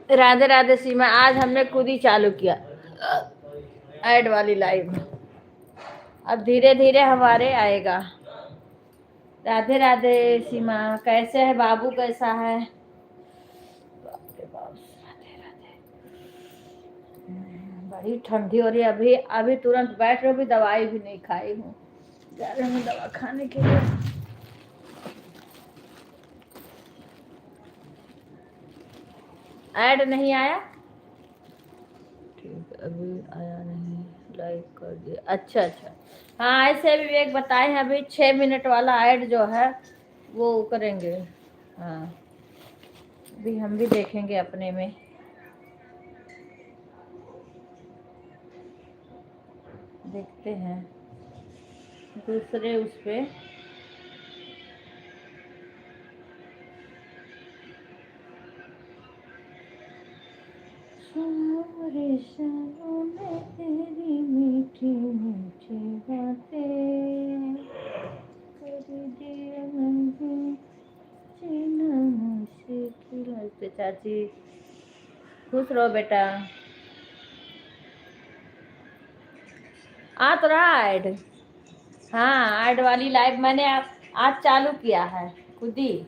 राधे राधे सीमा। आज हमने खुद ही चालू किया ऐड वाली लाइव। अब धीरे धीरे हमारे आएगा। राधे राधे सीमा, कैसे है बाबू, कैसा है? राधे राधे। बड़ी ठंडी हो रही है। अभी अभी तुरंत बैठ रही हूँ, अभी दवाई भी नहीं खाई हूँ, जा रही हूँ दवा खाने के लिए। ऐड नहीं आया? ठीक, अभी आया नहीं, लाइक कर दिया। अच्छा अच्छा, हाँ ऐसे भी एक बताए हैं, अभी 6 मिनट वाला ऐड जो है वो करेंगे। हाँ, अभी हम भी देखेंगे अपने में। देखते हैं दूसरे उस पे। तेरी मीठी मीठी बातें कर दिया मुझे जीना मुश्किल। नमस्ते चाची, खुश रहो बेटा। आ तो रहा ऐड। हाँ, ऐड वाली लाइव मैंने आज चालू किया है, खुद ही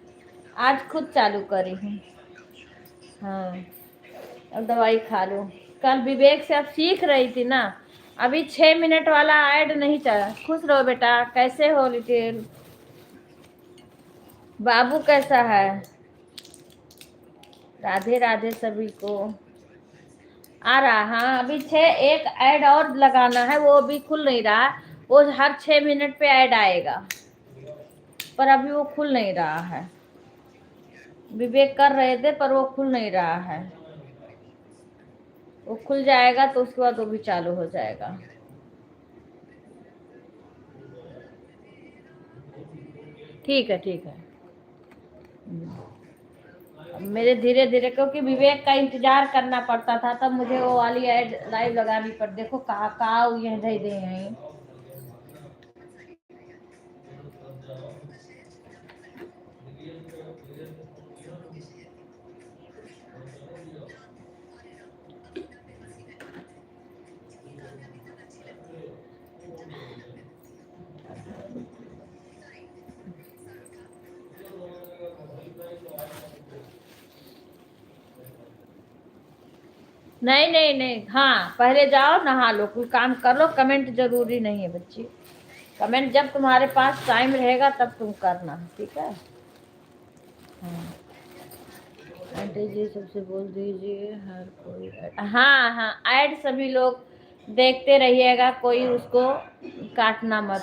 आज खुद चालू करी हूँ। हाँ, अब दवाई खा लो। कल विवेक से अब सीख रही थी ना, अभी 6 मिनट वाला ऐड नहीं चला। खुश रहो बेटा, कैसे हो लिटिल बाबू, कैसा है? राधे राधे सभी को। आ रहा, हाँ अभी 1 ऐड और लगाना है, वो अभी खुल नहीं रहा। वो हर 6 मिनट पे ऐड आएगा, पर अभी वो खुल नहीं रहा है। विवेक कर रहे थे पर वो खुल नहीं रहा है। वो खुल जाएगा तो उसके बाद वो भी चालू हो जाएगा। ठीक है ठीक है। मेरे धीरे धीरे, क्योंकि विवेक का इंतजार करना पड़ता था, तब मुझे वो वाली ऐड लाइव लगानी पड़। देखो कहाँ कहाँ ये दे दे हैं। नहीं नहीं नहीं, हाँ पहले जाओ नहा लो, कोई काम कर लो। कमेंट जरूरी नहीं है बच्ची, कमेंट जब तुम्हारे पास टाइम रहेगा तब तुम करना, ठीक है? हाँ आंटी जी सबसे बोल दीजिए हर कोई हाँ हाँ, ऐड सभी लोग देखते रहिएगा, कोई उसको काटना मत।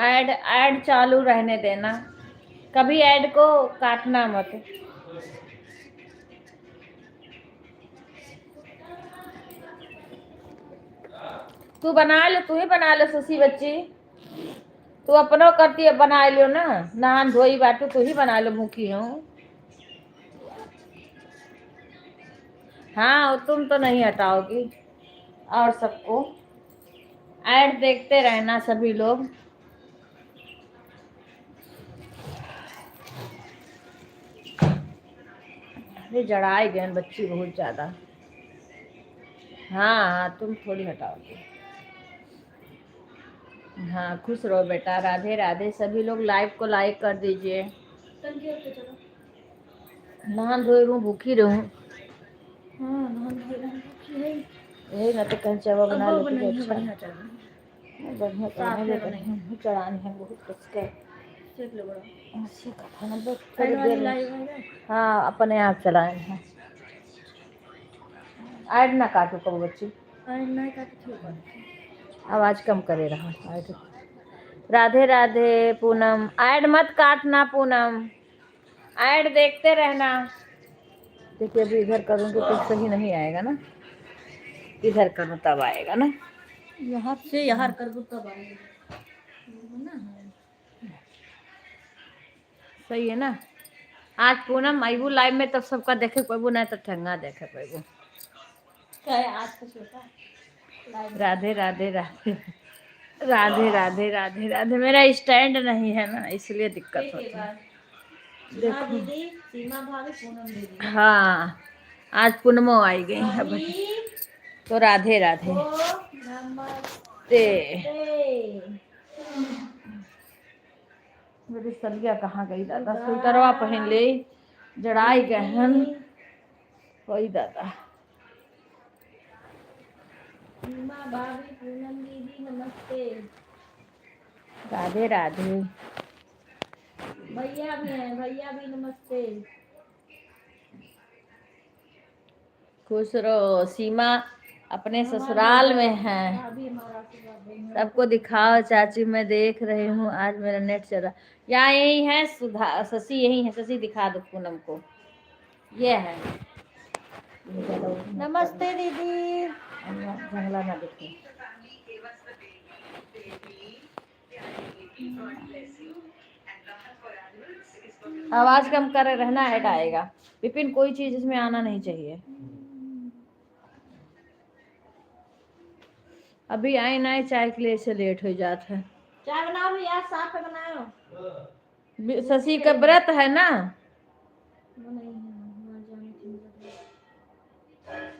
ऐड ऐड चालू रहने देना, कभी ऐड को काटना मत। तू बना लो, तू ही बना लो सुशी बच्ची, तू अपनो करती है, बना लियो ना। नहान धोई बाटू तू ही बना लो, मुखी हूँ। हाँ तुम तो नहीं हटाओगी। और सबको ऐड देखते रहना सभी लोग। ये जड़ाई गए बच्ची बहुत ज्यादा। हाँ हाँ, तुम थोड़ी हटाओगी। हाँ खुश रहो बेटा, राधे राधे सभी लोग। लाइव को लाइक कर दीजिए। नहान धोई रहूँ, भूखी रहूँ। हाँ नहान धोई रहूँ, भूखी है यही ना, तो कहीं चावल बना लेते तो अच्छा। बढ़िया चढ़ानी है बहुत कुछ के। हाँ अपने आप चलाए हैं। ऐड ना काटो कब बच्ची, आवाज कम करे रहा। राधे राधे पूनम, ऐड मत काटना पूनम, ऐड देखते रहना। देखिए अभी इधर करूँगी तो सही नहीं आएगा ना, इधर करूँ तब आएगा ना, यहाँ से यहाँ कर दो तब आएगा ना। सही है ना। आज पूनम आईबू लाइव में तब सबका देखे पेबू, नहीं तो ठंगा देखे पेबू। आज राधे राधे राधे राधे राधे राधे राधे। मेरा स्टैंड नहीं है ना, इसलिए दिक्कत होती है। देखो दीदी, सीमा भाभी, पूनम दीदी। हाँ, आज पूनमो आई गई है भाभी तो राधे राधे। को ते नमस्ते। मेरी सलिया कहाँ गई दादा? स्वेटरवा पहन ले, जड़ाई गहन कोई दादा। सीमा भाभी, पूनम दीदी नमस्ते। राधे राधे। भैया भी हैं, भैया भी नमस्ते। खुश रहो। सीमा अपने ससुराल में है। भाभी हमारा आशीर्वाद देंगे। सबको दिखाओ चाची, मैं देख रही हूँ, आज मेरा नेट चल रहा। यहाँ यही है सुधा, शशि यही है। शशि दिखा दो पूनम को, ये है। नमस्ते दीदी। जंगला ना दिखे। आवाज कम करे रहना, ऐड आएगा। विपिन कोई चीज इसमें आना नहीं चाहिए। अभी आए ना चाय के लिए से लेट हो जाता है। चाय बनाओ भैया, साफ है बनाओ। शशि का व्रत है ना। वो नहीं है, वहाँ जाने की जरूरत है।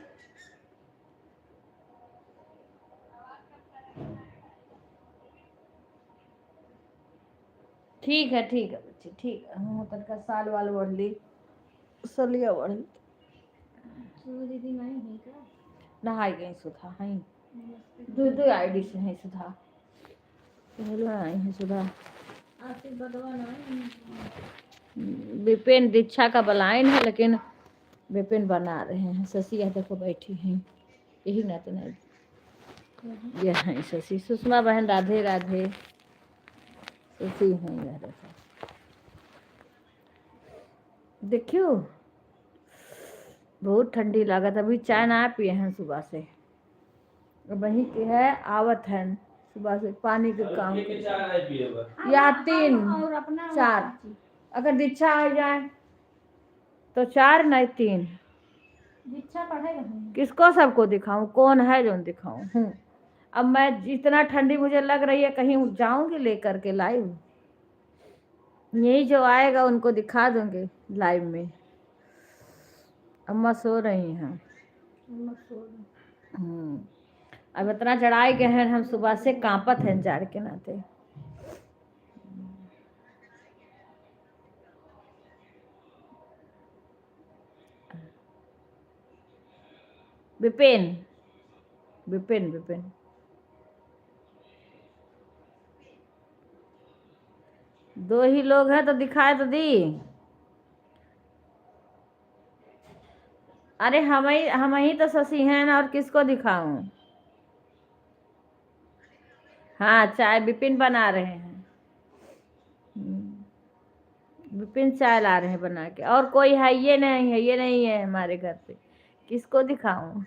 ठीक है बच्ची, ठीक है। हम तनका साल वाल बढ़ ली, सलिया बढ़ ली। दीदी नहीं है क्या? नहाई गई सुधा है। दो आईडी से है सुधा, पहले आई है सुधा। विपिन दीक्षा का बलाइन है, लेकिन विपिन बना रहे हैं। शशि यहाँ देखो बैठी हैं, यही ना तो नहीं। ये है शशि। सुषमा बहन राधे राधे। शशि है यार, देखियो बहुत ठंडी लागत। अभी चाय ना पिए हैं सुबह से, वही के है आवत है सुबह से पानी के काम। या 3 4 अगर दीक्षा आ जाए तो 4 नहीं 3। दीक्षा पढ़ेगा किसको सबको दिखाऊं, कौन है जो दिखाऊं? अब मैं जितना ठंडी मुझे लग रही है, कहीं जाऊंगी लेकर के लाइव, यही जो आएगा उनको दिखा दूंगी लाइव में। अम्मा सो रही हैं। अब इतना चढ़ाई गए हैं, हम सुबह से कांपत हैं जाड़ के नाते। विपिन विपिन विपिन दो ही लोग हैं तो दिखाए तो दी। अरे हम ही तो शशि हैं ना, और किसको दिखाऊं? हाँ, चाय विपिन बना रहे हैं। विपिन चाय ला रहे हैं बना के, और कोई है ये नहीं है हमारे घर पे, किसको दिखाऊं?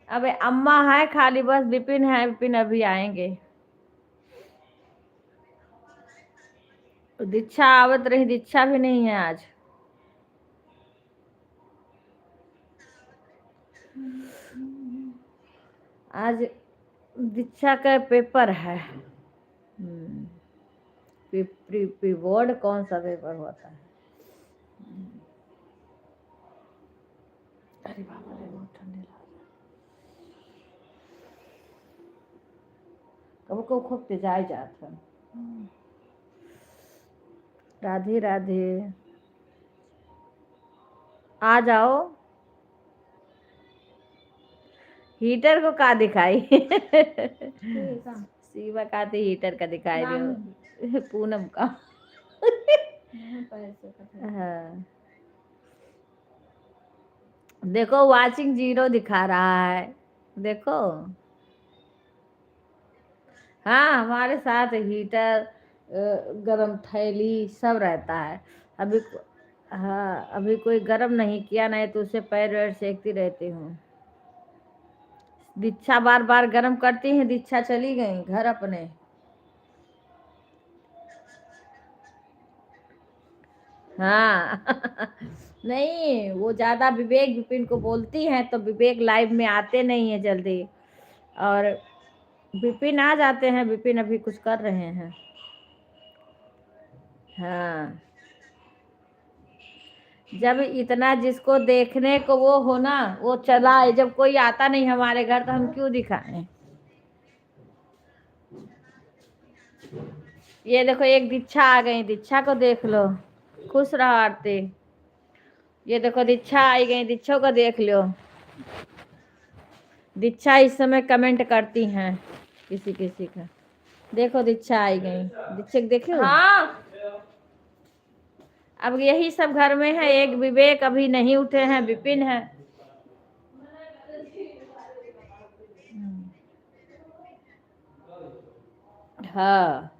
अबे अम्मा है खाली, बस विपिन है। विपिन अभी आएंगे। दीक्षा आवत रही, दीक्षा भी नहीं है आज। आज दीक्षा का पेपर है। बोर्ड कौन सा पेपर होता है? अरे बाबा रे, बहुत ठंडी लग कब को खूब तेजाई जात है। राधे राधे, आ जाओ। हीटर को का दिखाई? शिवा का तो हीटर का दिखाई दे। पूनम का। हाँ, देखो वाचिंग 0 दिखा रहा है, देखो। हाँ, हमारे साथ हीटर, गरम थैली सब रहता है। अभी हाँ, अभी कोई गरम नहीं किया, नहीं तो उसे पैर वैर सेकती रहती हूँ। दीक्षा बार बार गरम करती है। दीक्षा चली गई घर अपने। हाँ। नहीं, वो ज्यादा विवेक विपिन को बोलती हैं तो विवेक लाइव में आते नहीं है जल्दी, और विपिन आ जाते हैं। विपिन अभी कुछ कर रहे हैं। हाँ, जब इतना जिसको देखने को वो हो ना, वो चला है। जब कोई आता नहीं हमारे घर तो हम क्यों दिखाएं। ये देखो एक दीक्षा आ गई, दीक्षा को देख लो, खुश रहो आरती। ये देखो दीक्षा आई गई, दीक्षा को देख लो। दीक्षा इस समय कमेंट करती हैं किसी किसी का। देखो दीक्षा आई गई, दीक्षा देखो। हाँ अब यही सब घर में है। एक विवेक अभी नहीं उठे हैं, विपिन है। हाँ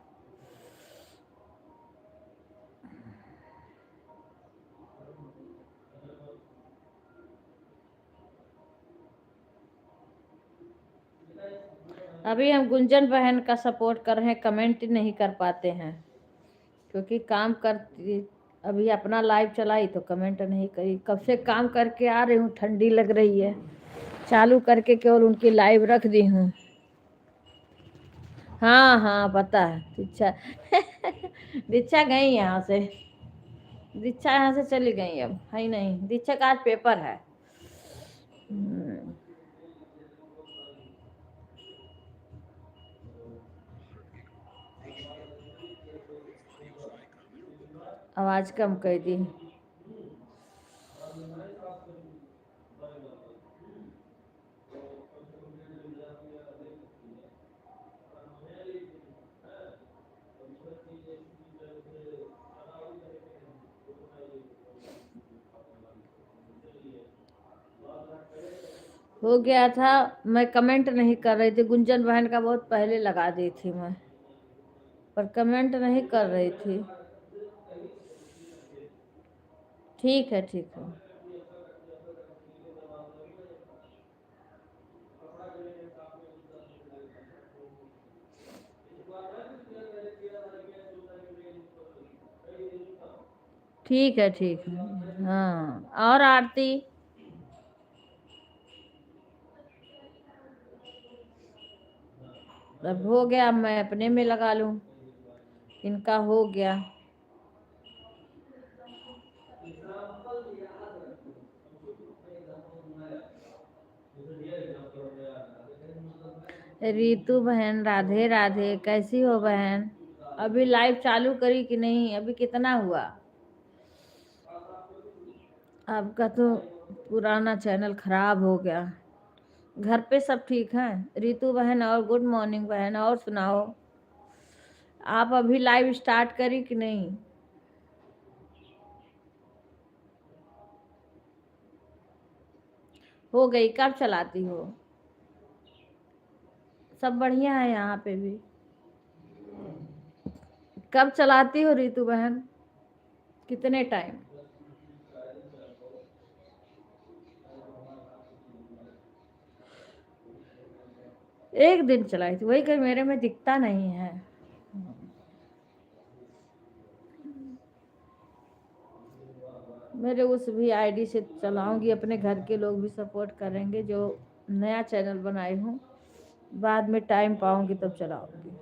अभी हम गुंजन बहन का सपोर्ट कर रहे हैं, कमेंट नहीं कर पाते हैं क्योंकि काम करती। अभी अपना लाइव चलाई तो कमेंट नहीं करी। कब से काम करके आ रही हूँ, ठंडी लग रही है, चालू करके केवल उनकी लाइव रख दी हूँ। हाँ हाँ पता है दीक्षा। दीक्षा गई यहाँ से, दीक्षा यहाँ से चली गई, अब है ही नहीं। दीक्षा का आज पेपर है। आवाज कम कर दी। हो गया था। मैं कमेंट नहीं कर रही थी, गुंजन बहन का बहुत पहले लगा दी थी मैं, पर कमेंट नहीं कर रही थी। ठीक है ठीक है। ठीक है ठीक है। हाँ और आरती, अब हो गया, अब मैं अपने में लगा लूं। इनका हो गया। रीतू बहन राधे राधे, कैसी हो बहन? अभी लाइव चालू करी कि नहीं? अभी कितना हुआ आपका? तो पुराना चैनल खराब हो गया। घर पे सब ठीक है रीतू बहन? और गुड मॉर्निंग बहन, और सुनाओ। आप अभी लाइव स्टार्ट करी कि नहीं? हो गई? कब चलाती हो? सब बढ़िया है यहाँ पे भी। कब चलाती हो रीतू बहन? कितने टाइम? एक दिन चलाई थी, वही कहीं मेरे में दिखता नहीं है। मेरे उस भी आईडी से चलाऊंगी, अपने घर के लोग भी सपोर्ट करेंगे। जो नया चैनल बनाई हूँ, बाद में टाइम पाऊंगी तब चलाऊंगी।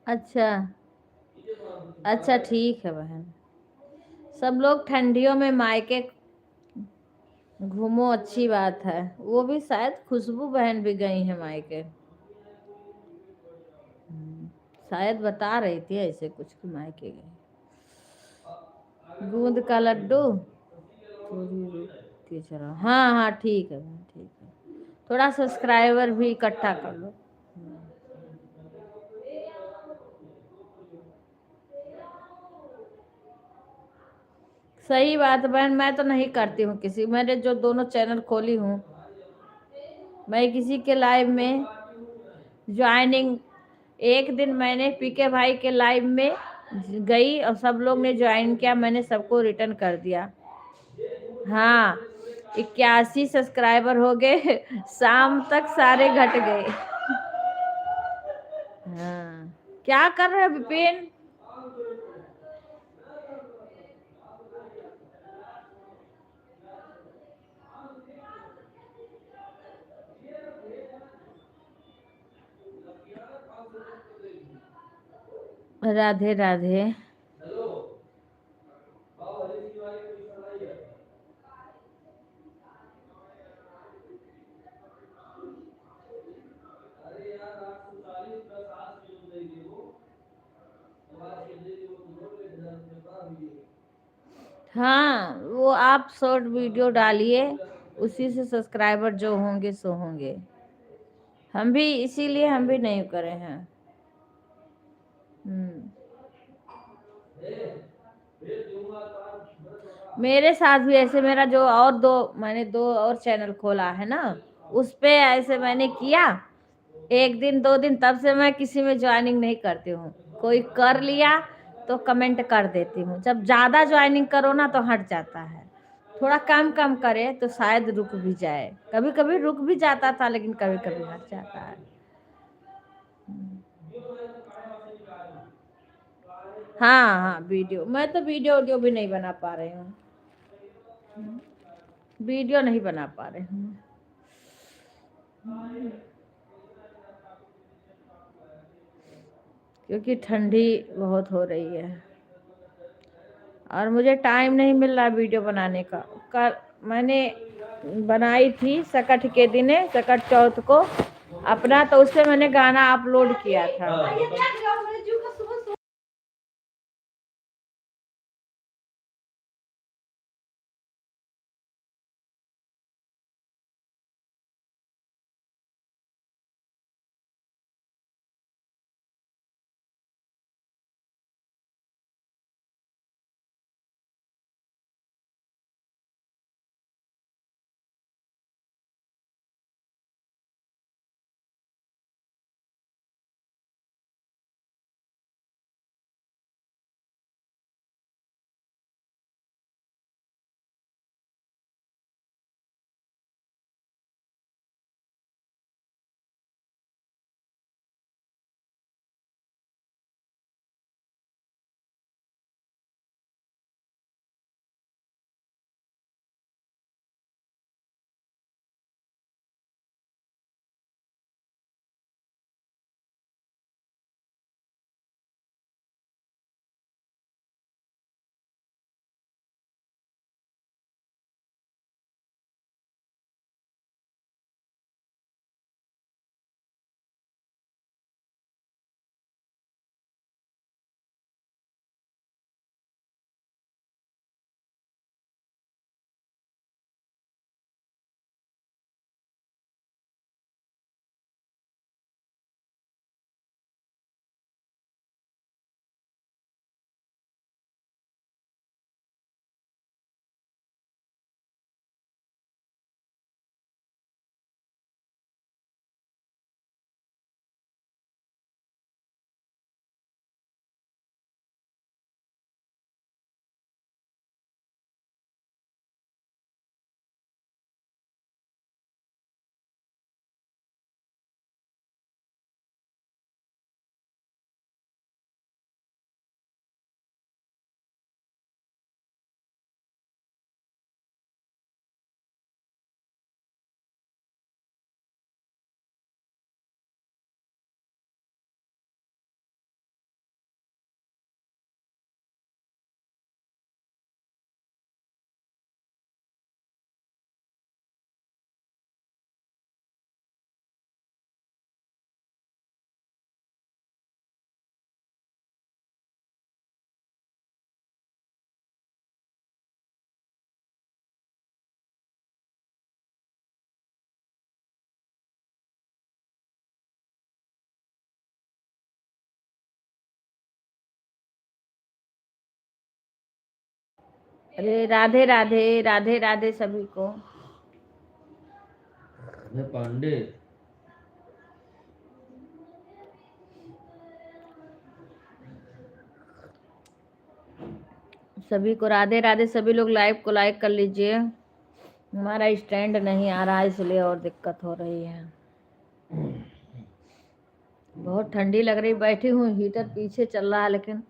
अच्छा अच्छा ठीक है बहन। सब लोग ठंडियों में मायके घूमो, अच्छी बात है। वो भी शायद खुशबू बहन भी गई है मायके। शायद बता रही थी ऐसे कुछ कि मायके गई। गूंद का लड्डू थोड़ी रुक के चला। हाँ हाँ ठीक है बहन, ठीक है। थोड़ा सब्सक्राइबर भी इकट्ठा कर लो। सही बात है बहन, मैं तो नहीं करती हूँ किसी। मैंने जो दोनों चैनल खोली हूँ, मैं किसी के लाइव में ज्वाइनिंग, एक दिन मैंने पीके भाई के लाइव में गई और सब लोग ने ज्वाइन किया, मैंने सबको रिटर्न कर दिया। हाँ 81 सब्सक्राइबर हो गए, शाम तक सारे घट गए। हाँ, क्या कर रहे हो विपिन? राधे राधे। हाँ, वो आप शॉर्ट वीडियो डालिए, उसी से सब्सक्राइबर जो होंगे सो होंगे। हम भी इसीलिए हम भी नहीं करे हैं। मेरे साथ भी ऐसे, मेरा जो और मैंने 2 और चैनल खोला है ना, उस पे ऐसे मैंने किया 1 दिन 2 दिन, तब से मैं किसी में ज्वाइनिंग नहीं करती हूँ। कोई कर लिया तो कमेंट कर देती हूँ। जब ज्यादा ज्वाइनिंग करो ना तो हट जाता है। थोड़ा कम कम करे तो शायद रुक भी जाए। कभी कभी रुक भी जाता था, लेकिन कभी कभी हट जाता है। हाँ हाँ, वीडियो, मैं तो वीडियो भी नहीं बना पा रही हूँ। वीडियो नहीं बना पा रही हूँ। क्योंकि ठंडी बहुत हो रही है और मुझे टाइम नहीं मिल रहा वीडियो बनाने का। कल मैंने बनाई थी सकट के दिने, सकट चौथ को अपना, तो उससे मैंने गाना अपलोड किया था। अरे राधे राधे, राधे राधे सभी को। पांडे सभी को राधे राधे। सभी लोग लाइव को लाइक कर लीजिए। हमारा स्टैंड नहीं आ रहा है इसलिए और दिक्कत हो रही है। बहुत ठंडी लग रही, बैठी हूँ, हीटर पीछे चल रहा है लेकिन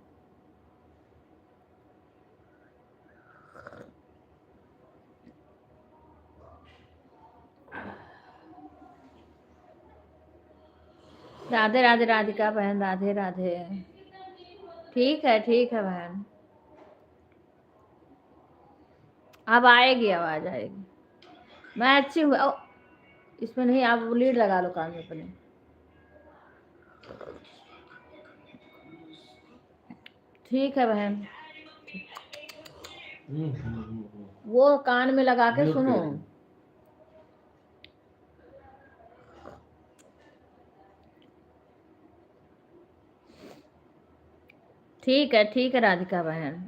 राधे राधे राधिका बहन, राधे राधे। ठीक है बहन, अब आएगी, आवाज आएगी। मैं अच्छी हूँ। इसमें नहीं, आप लीड लगा लो कान में अपने। ठीक है बहन, वो कान में लगा के सुनो। ठीक है राधिका बहन।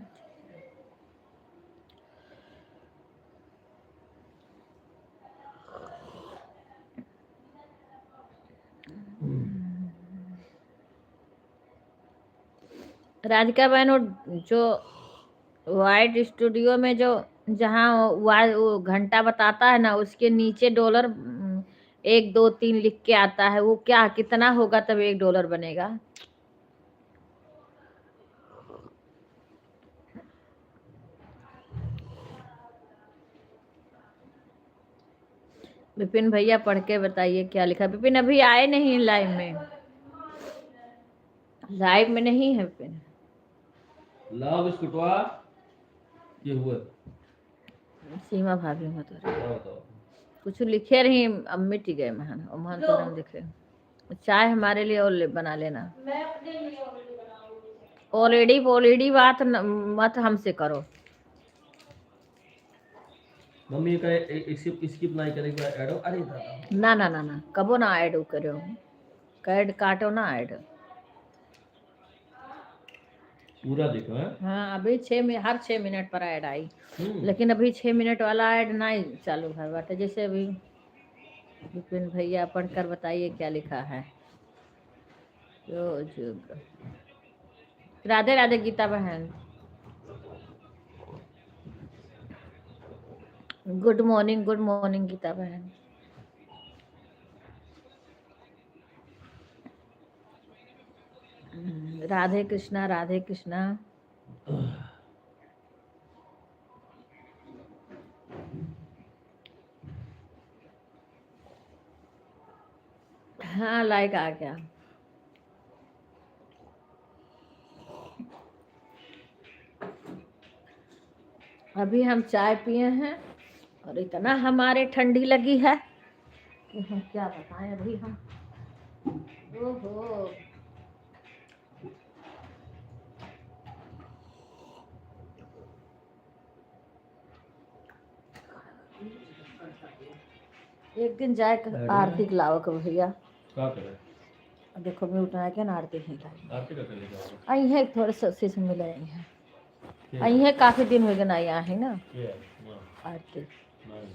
राधिका बहन, वो जो वाइट स्टूडियो में जो जहाँ वो घंटा बताता है ना, उसके नीचे डॉलर 1 2 3 लिख के आता है, वो क्या कितना होगा तब $1 बनेगा? विपिन भैया पढ़ के बताइए क्या लिखा। विपिन अभी आए नहीं लाइव में, लाइव में नहीं है विपिन। लाओ बिस्कुटवा, ये हुआ सीमा भाभी में तो बताओ। कुछ लिखे रही, अब मिट गए महान महान तो हम लिखे। चाय हमारे लिए और बना लेना। ऑलरेडी बात मत हमसे करो। मम्मी का इसकी बनाई करेगी ऐड। अरे दादा, ना ना ना ना, कबो ना ऐड करो, कैड काटो ना ऐड। पूरा देखो है। हाँ, अभी हर 6 मिनट पर ऐड आई, लेकिन अभी 6 मिनट वाला ऐड नहीं चालू है बाटे। जैसे अभी विपिन भैया पढ़कर बताइए क्या लिखा है। राधे राधे गीता बहन, गुड मॉर्निंग गीता बहन। राधे कृष्णा राधे कृष्णा। हाँ, लाइक आ गया। अभी हम चाय पिए हैं और इतना हमारे ठंडी लगी है कि हम क्या बताएं। अभी हम ओहो, एक दिन जाए आरती लाओ कब भैया। क्या करे? देखो मैं उठा के ना आरती नहीं लाई। आरती का कर ले जाओ। आई है थोड़े से से मिले हैं। आई है काफी दिन हो गए ना यहाँ है ना आरती। नहीं।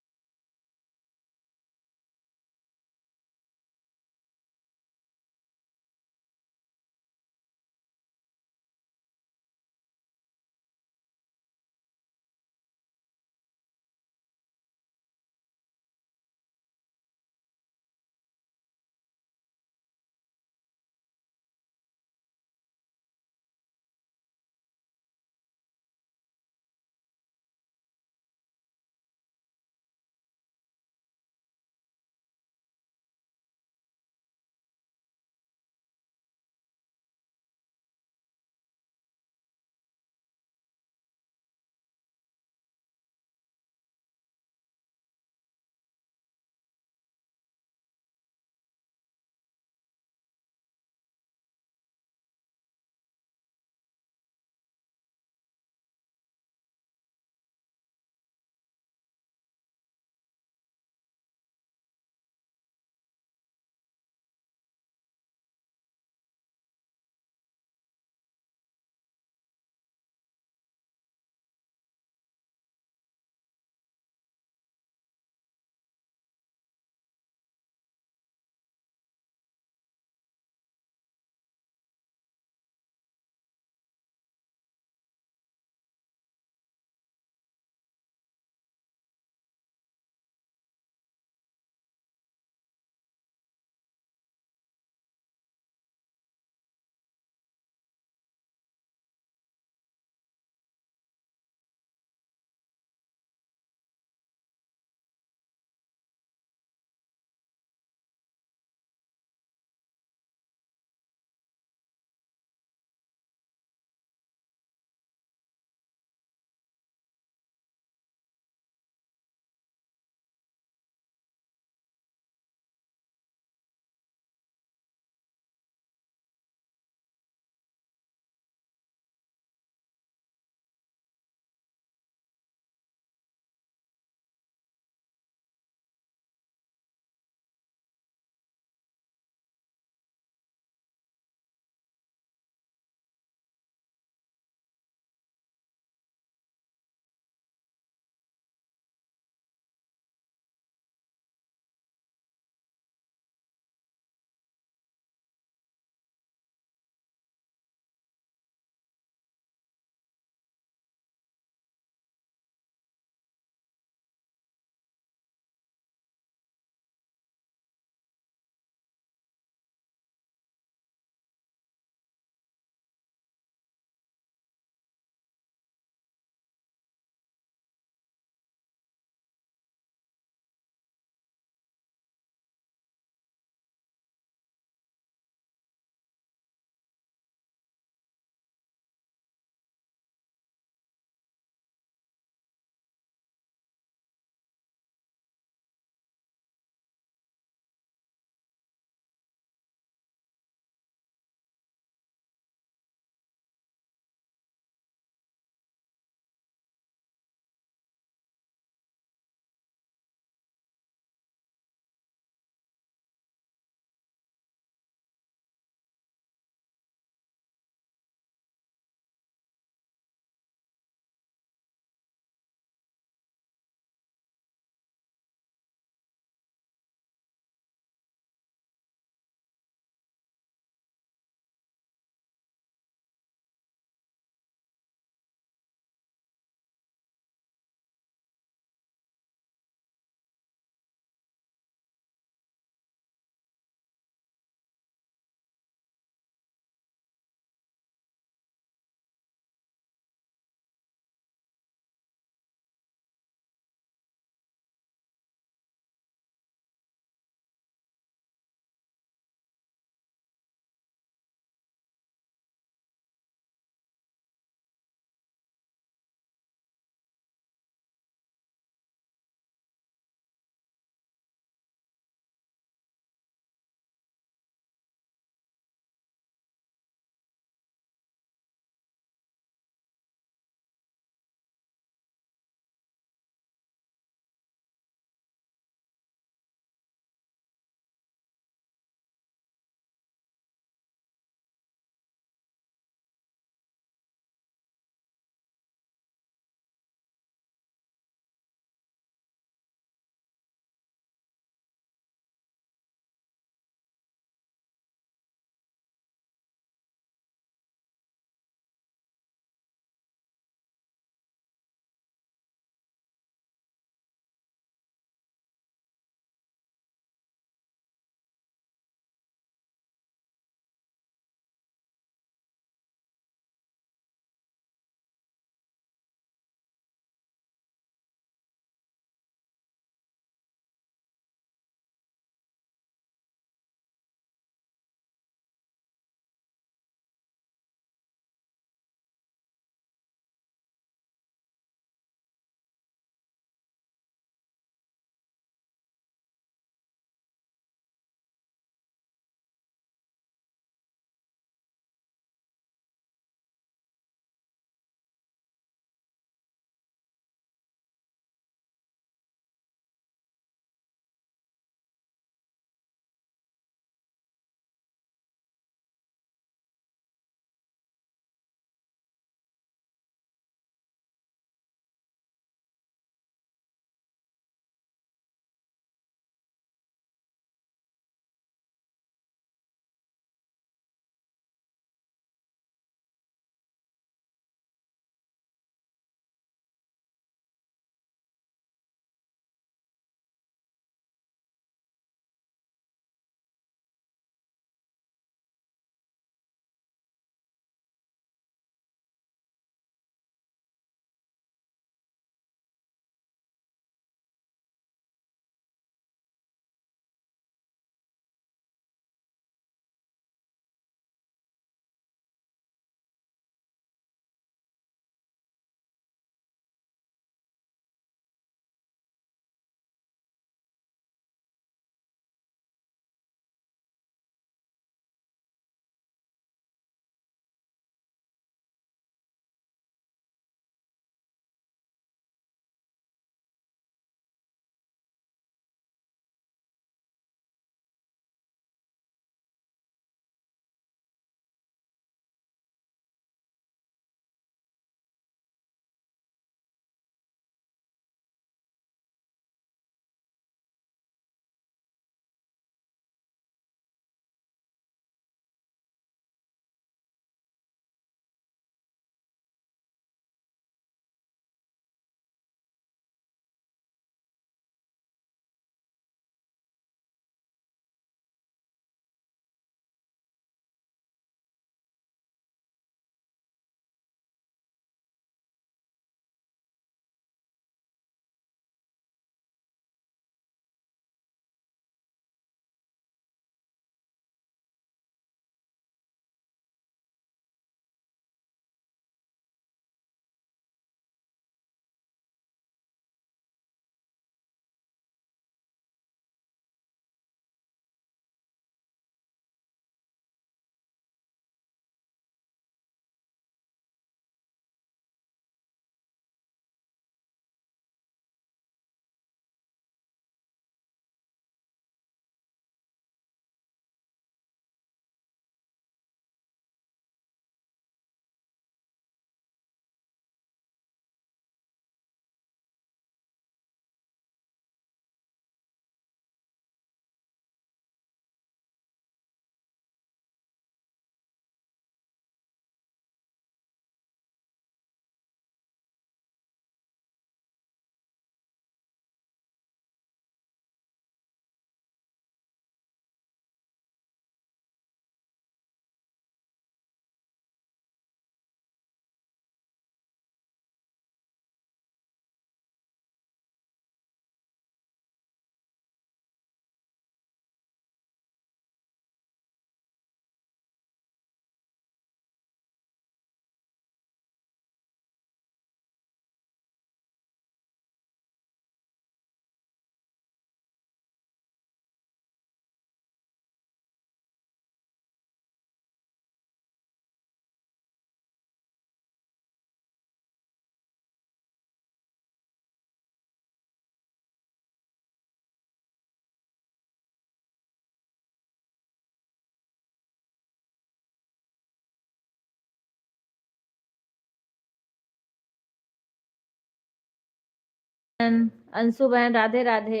अंशु बहन राधे राधे।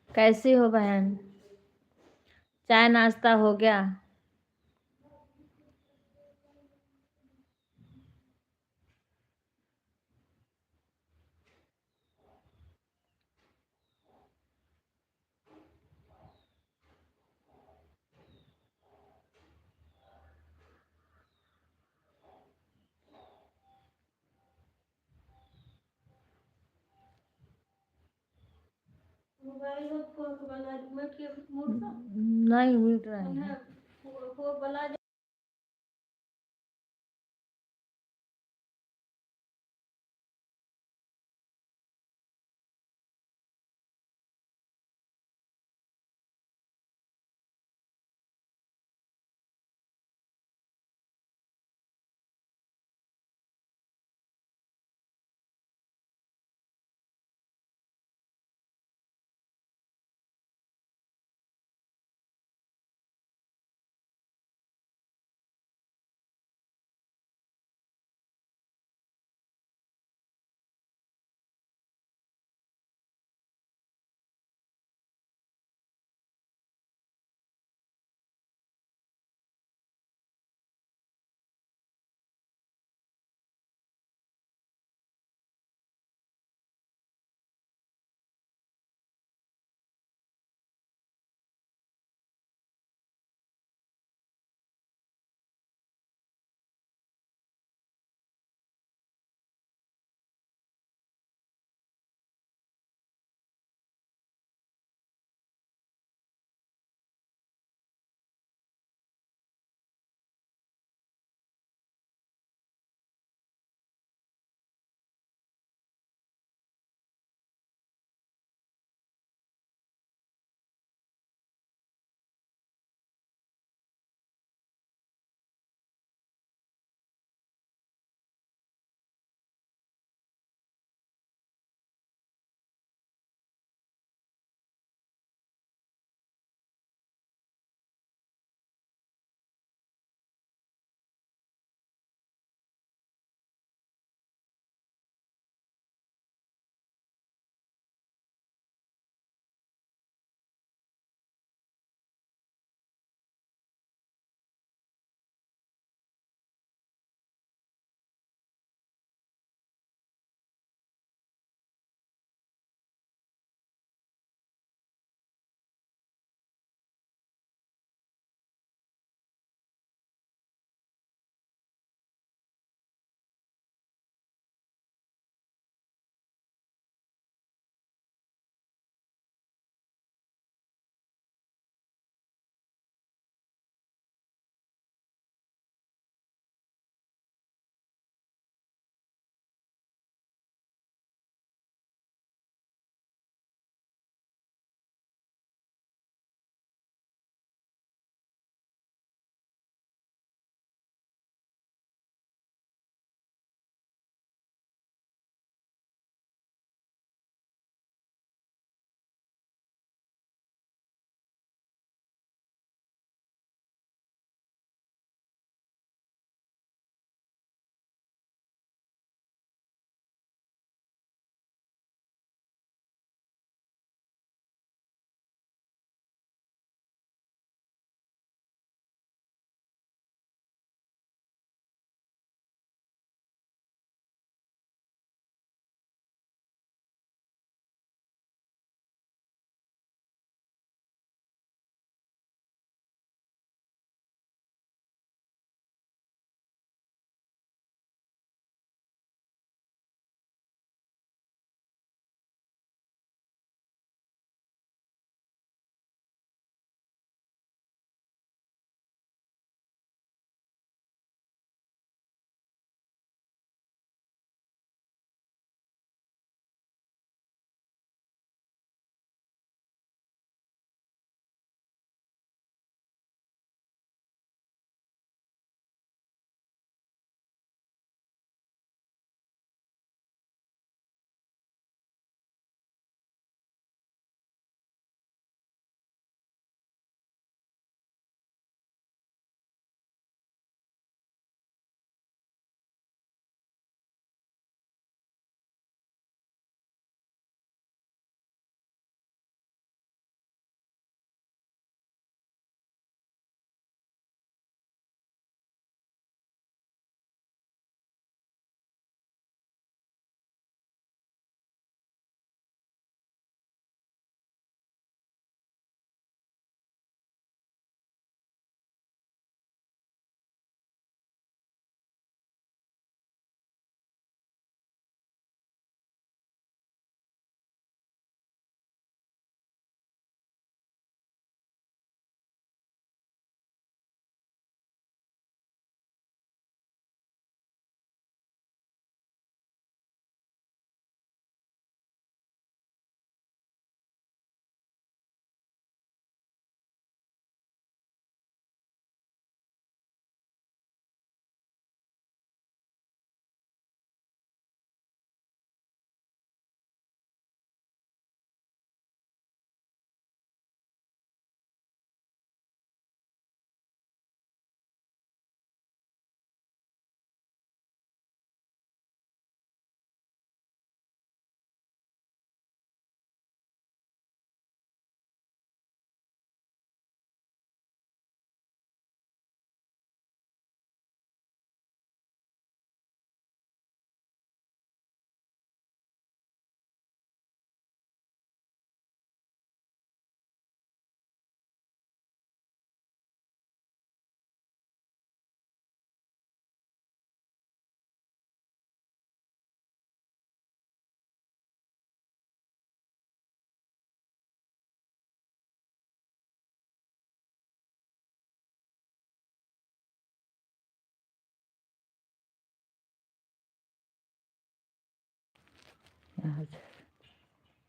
कैसी हो बहन? चाय नाश्ता हो गया? मोबाइल में फोक वाला मिट के मूर्ख नहीं मिल रहा है। फोक वाला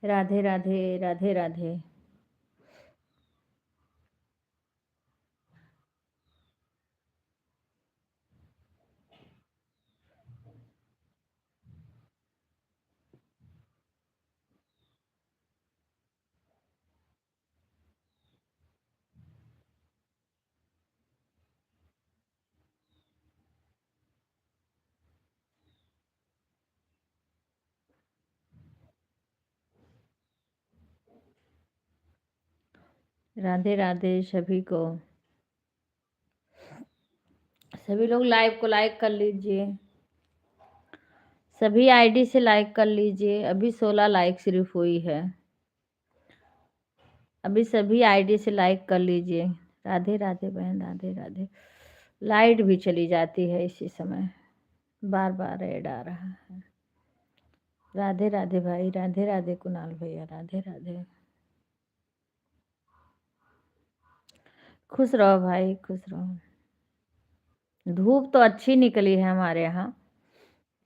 राधे राधे राधे राधे। राधे राधे सभी को। सभी लोग लाइव को लाइक कर लीजिए, सभी आईडी से लाइक कर लीजिए। अभी 16 लाइक सिर्फ हुई है, अभी सभी आईडी से लाइक कर लीजिए। राधे राधे बहन, राधे राधे। लाइट भी चली जाती है इसी समय, बार बार ऐड आ रहा है। राधे राधे भाई, राधे राधे कुणाल भैया, राधे राधे। खुश रहो भाई, खुश रहो। धूप तो अच्छी निकली है हमारे यहाँ,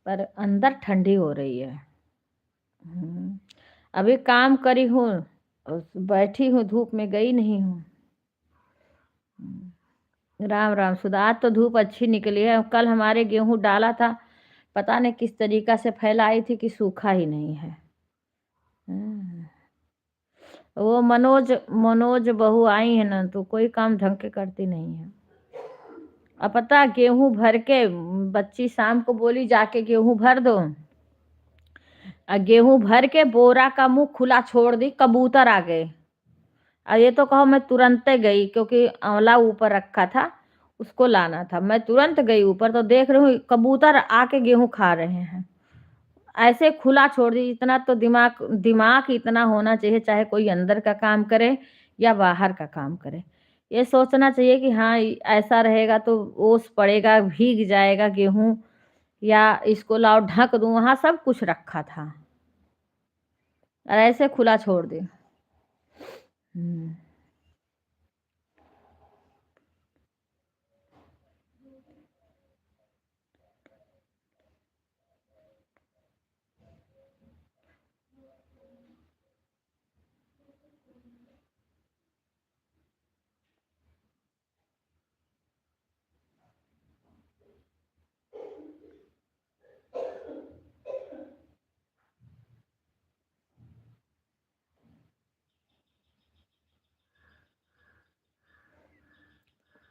पर अंदर ठंडी हो रही है। अभी काम करी हूँ, बैठी हूँ, धूप में गई नहीं हूँ। राम राम सुधा। आज तो धूप अच्छी निकली है। कल हमारे गेहूं डाला था, पता नहीं किस तरीका से फैलाई थी कि सूखा ही नहीं है। वो मनोज मनोज बहू आई है ना, तो कोई काम ढंग के करती नहीं है। अब पता, गेहूं भर के बच्ची शाम को बोली जाके गेहूं भर दो, गेहूं भर के बोरा का मुंह खुला छोड़ दी, कबूतर आ गए। और ये तो कहो मैं तुरंत गई, क्योंकि आंवला ऊपर रखा था, उसको लाना था। मैं तुरंत गई ऊपर, तो देख रही हूँ कबूतर आके गेहूं खा रहे हैं। ऐसे खुला छोड़ दी। इतना तो दिमाग दिमाग इतना होना चाहिए, चाहे कोई अंदर का काम करे या बाहर का काम करे। ये सोचना चाहिए कि हाँ ऐसा रहेगा तो ओस पड़ेगा, भीग जाएगा गेहूं, या इसको लाओ ढक दूं। वहां सब कुछ रखा था और ऐसे खुला छोड़ दी।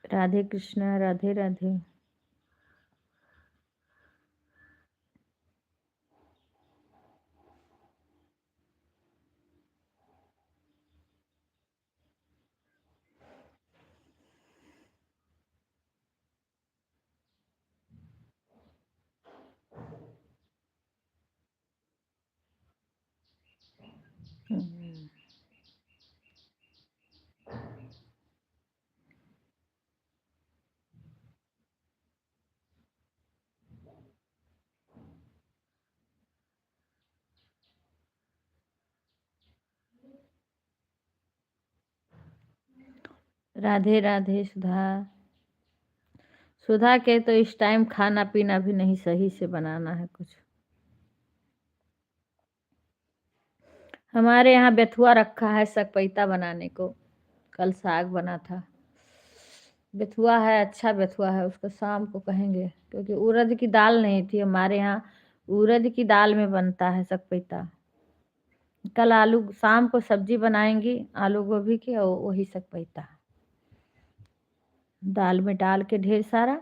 राधे कृष्णा, राधे राधे। राधे राधे सुधा। सुधा के तो इस टाइम खाना पीना भी नहीं सही से बनाना है कुछ। हमारे यहाँ बेथुआ रखा है सकपैता बनाने को। कल साग बना था, बेथुआ है, अच्छा बेथुआ है। उसको शाम को कहेंगे, क्योंकि उड़द की दाल नहीं थी हमारे यहाँ। उड़द की दाल में बनता है सकपैता। कल आलू शाम को सब्जी बनाएंगी, आलू गोभी की, और वही सकपैता दाल में डाल के ढेर सारा।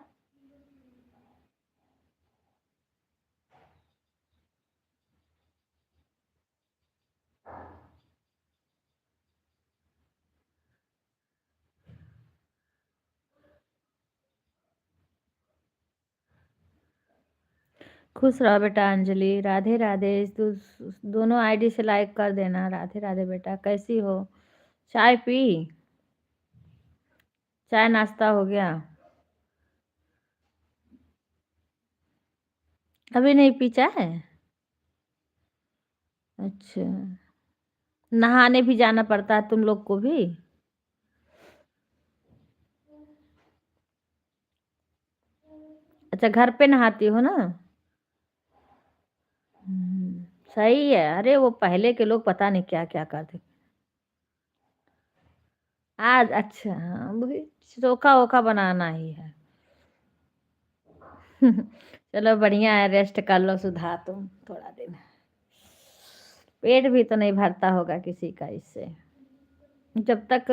खुश रहो बेटा अंजलि, राधे राधे। तू दोनों आईडी से लाइक कर देना। राधे राधे बेटा, कैसी हो? चाय पी? चाय नाश्ता हो गया? अभी नहीं पी चाय? अच्छा, नहाने भी जाना पड़ता है तुम लोग को भी? अच्छा, घर पे नहाती हो ना? सही है। अरे वो पहले के लोग पता नहीं क्या क्या करते। आज अच्छा, हाँ, वही चोखा वोखा बनाना ही है। चलो बढ़िया है, रेस्ट कर लो सुधा तुम थोड़ा दिन। पेट भी तो नहीं भरता होगा किसी का इससे। जब तक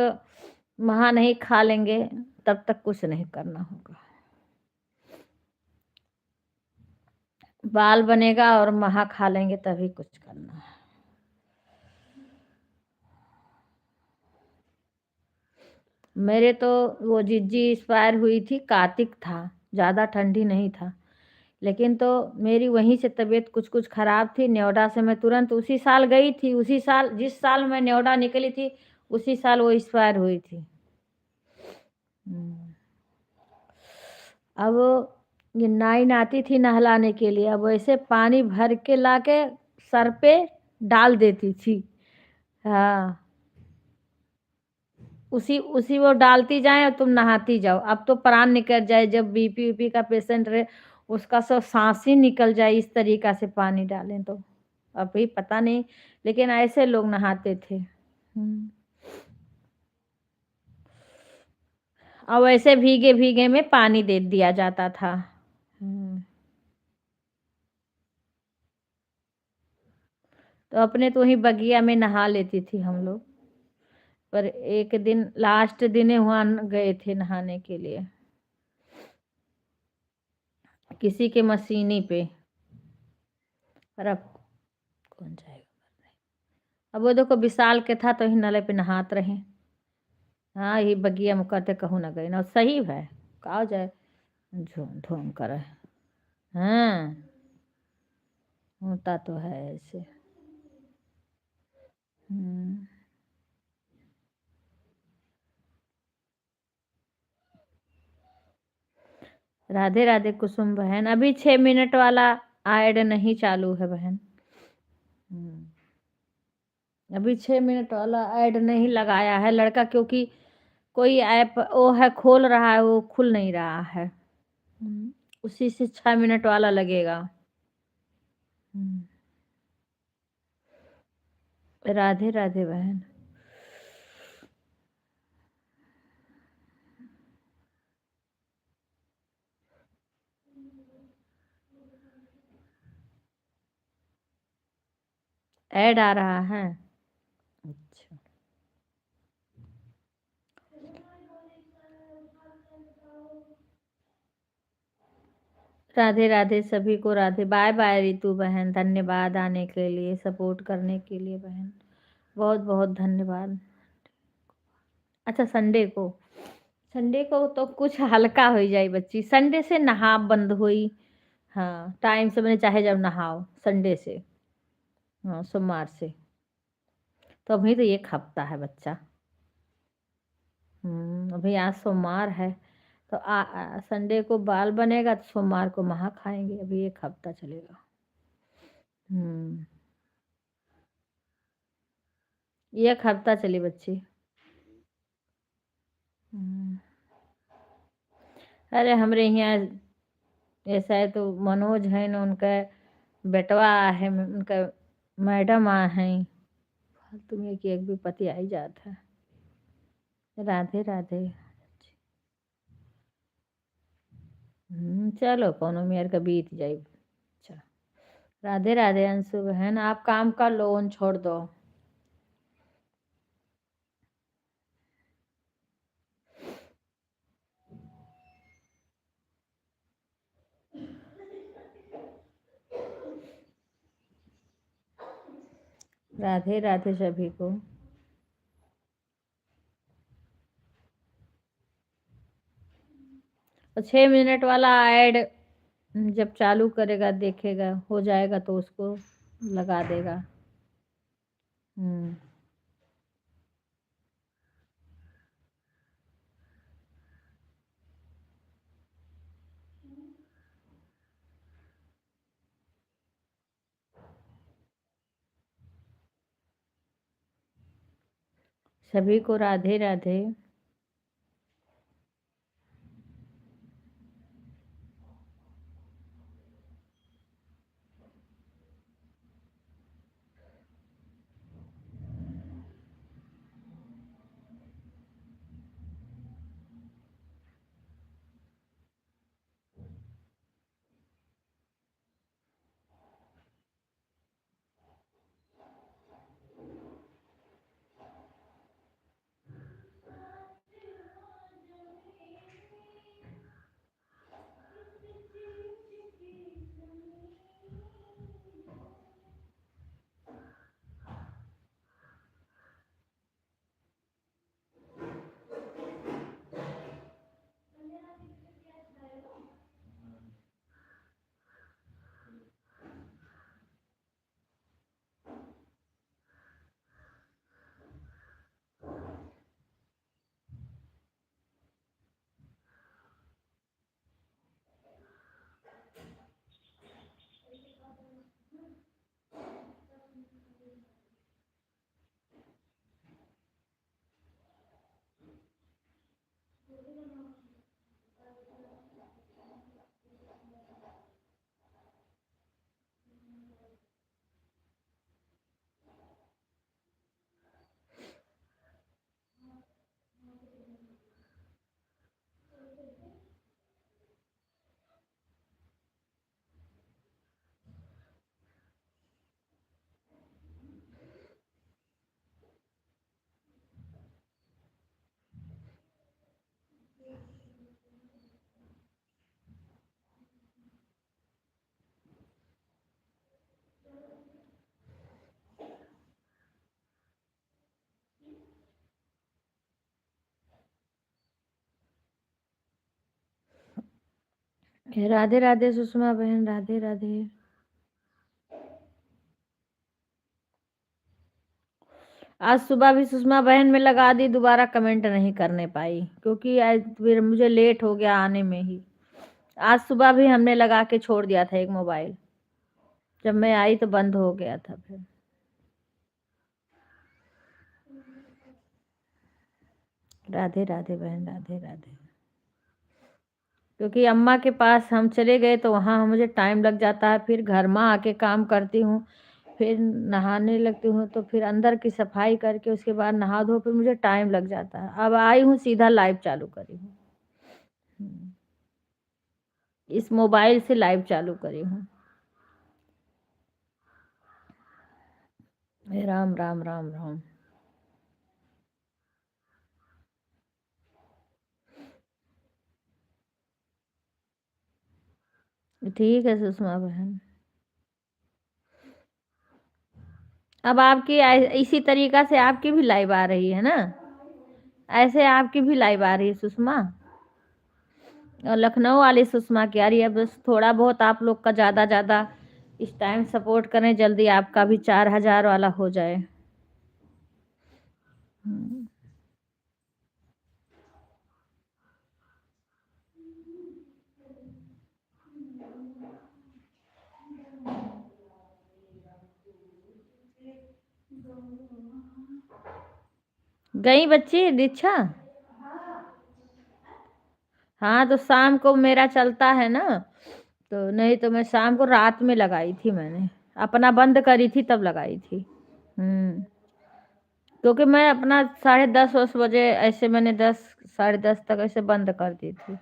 महा नहीं खा लेंगे तब तक कुछ नहीं करना होगा। बाल बनेगा और महा खा लेंगे तभी कुछ करना है। मेरे तो वो जिज्जी एक्सपायर हुई थी, कार्तिक था, ज़्यादा ठंडी नहीं था, लेकिन तो मेरी वहीं से तबीयत कुछ कुछ खराब थी। न्योडा से मैं तुरंत उसी साल गई थी, उसी साल जिस साल मैं न्योडा निकली थी उसी साल वो एक्सपायर हुई थी। हम्म। अब ये नाइन आती थी नहलाने के लिए, अब वैसे पानी भर के लाके सर पे डाल देती थी। हाँ, उसी उसी वो डालती जाए और तुम नहाती जाओ। अब तो प्राण निकल जाए, जब बीपी वीपी का पेशेंट रहे उसका सब सांस ही निकल जाए इस तरीका से पानी डालें तो। अब भी पता नहीं, लेकिन ऐसे लोग नहाते थे। और वैसे भीगे भीगे में पानी दे दिया जाता था। हम्म। तो अपने तो ही बगिया में नहा लेती थी हम लोग। पर एक दिन लास्ट दिन वहाँ गए थे नहाने के लिए, किसी के मशीनी पे। पर अब कौन जाएगा। अब वो देखो विशाल के था तो ही नाले पे नहात रहे। हाँ, ये बगिया में करते कहूँ ना गई ना, सही है। कहा जाए, झूम धूम करे। हाँ, होता तो है ऐसे। हम्म। राधे राधे कुसुम बहन, अभी 6 मिनट वाला ऐड नहीं चालू है बहन। अभी 6 मिनट वाला ऐड नहीं लगाया है लड़का, क्योंकि कोई ऐप वो है खोल रहा है, वो खुल नहीं रहा है। उसी से 6 मिनट वाला लगेगा। राधे राधे बहन। ऐड आ रहा है। अच्छा, राधे राधे सभी को राधे। बाय बाय रितु बहन, धन्यवाद आने के लिए, सपोर्ट करने के लिए बहन, बहुत बहुत धन्यवाद। अच्छा, संडे को तो कुछ हल्का हो जाए बच्ची, संडे से नहा बंद हुई। हाँ, टाइम से मैंने चाहे जब नहाओ संडे से। हाँ, सोमवार से। तो अभी तो एक हफ्ता है बच्चा। अभी आज सोमवार है, तो संडे को बाल बनेगा तो सोमवार को महा खाएंगे, अभी एक हफ्ता चलेगा। हम्म। एक हफ्ता चली बच्ची। हम्म। अरे हमरे यहाँ ऐसा है तो मनोज है न, उनका बेटवा है, उनका मैडम आ है, फालतू में कि एक भी पति आई जाता है। राधे राधे। चलो कोनो मेयर का बीत जाए। अच्छा, राधे राधे अंशु बहन, आप काम का लोन छोड़ दो। राधे राधे सभी को। और 6 मिनट वाला ऐड जब चालू करेगा देखेगा हो जाएगा तो उसको लगा देगा। हम्म। सभी को राधे राधे। राधे राधे सुषमा बहन, राधे राधे। आज सुबह भी सुषमा बहन में लगा दी, दोबारा कमेंट नहीं करने पाई क्योंकि आज फिर मुझे लेट हो गया आने में ही। आज सुबह भी हमने लगा के छोड़ दिया था एक मोबाइल, जब मैं आई तो बंद हो गया था फिर। राधे राधे बहन, राधे राधे। क्योंकि अम्मा के पास हम चले गए तो वहाँ मुझे टाइम लग जाता है, फिर घर में आके काम करती हूँ, फिर नहाने लगती हूँ, तो फिर अंदर की सफाई करके उसके बाद नहा धो, फिर मुझे टाइम लग जाता है। अब आई हूँ सीधा लाइव चालू करी हूँ, इस मोबाइल से लाइव चालू करी हूँ। राम राम राम राम। ठीक है सुषमा बहन। अब आपकी इसी तरीका से आपकी भी लाइव आ रही है ना, ऐसे आपकी भी लाइव आ रही है सुषमा। और लखनऊ वाली सुषमा की आ रही है। बस थोड़ा बहुत आप लोग का ज़्यादा इस टाइम सपोर्ट करें, जल्दी आपका भी 4000 वाला हो जाए। गई बच्ची दीक्षा? हाँ तो शाम को मेरा चलता है ना, तो नहीं तो मैं शाम को रात में लगाई थी, मैंने अपना बंद करी थी तब लगाई थी। क्योंकि मैं अपना 10:30 बजे ऐसे मैंने 10 10:30 तक ऐसे बंद कर दी थी।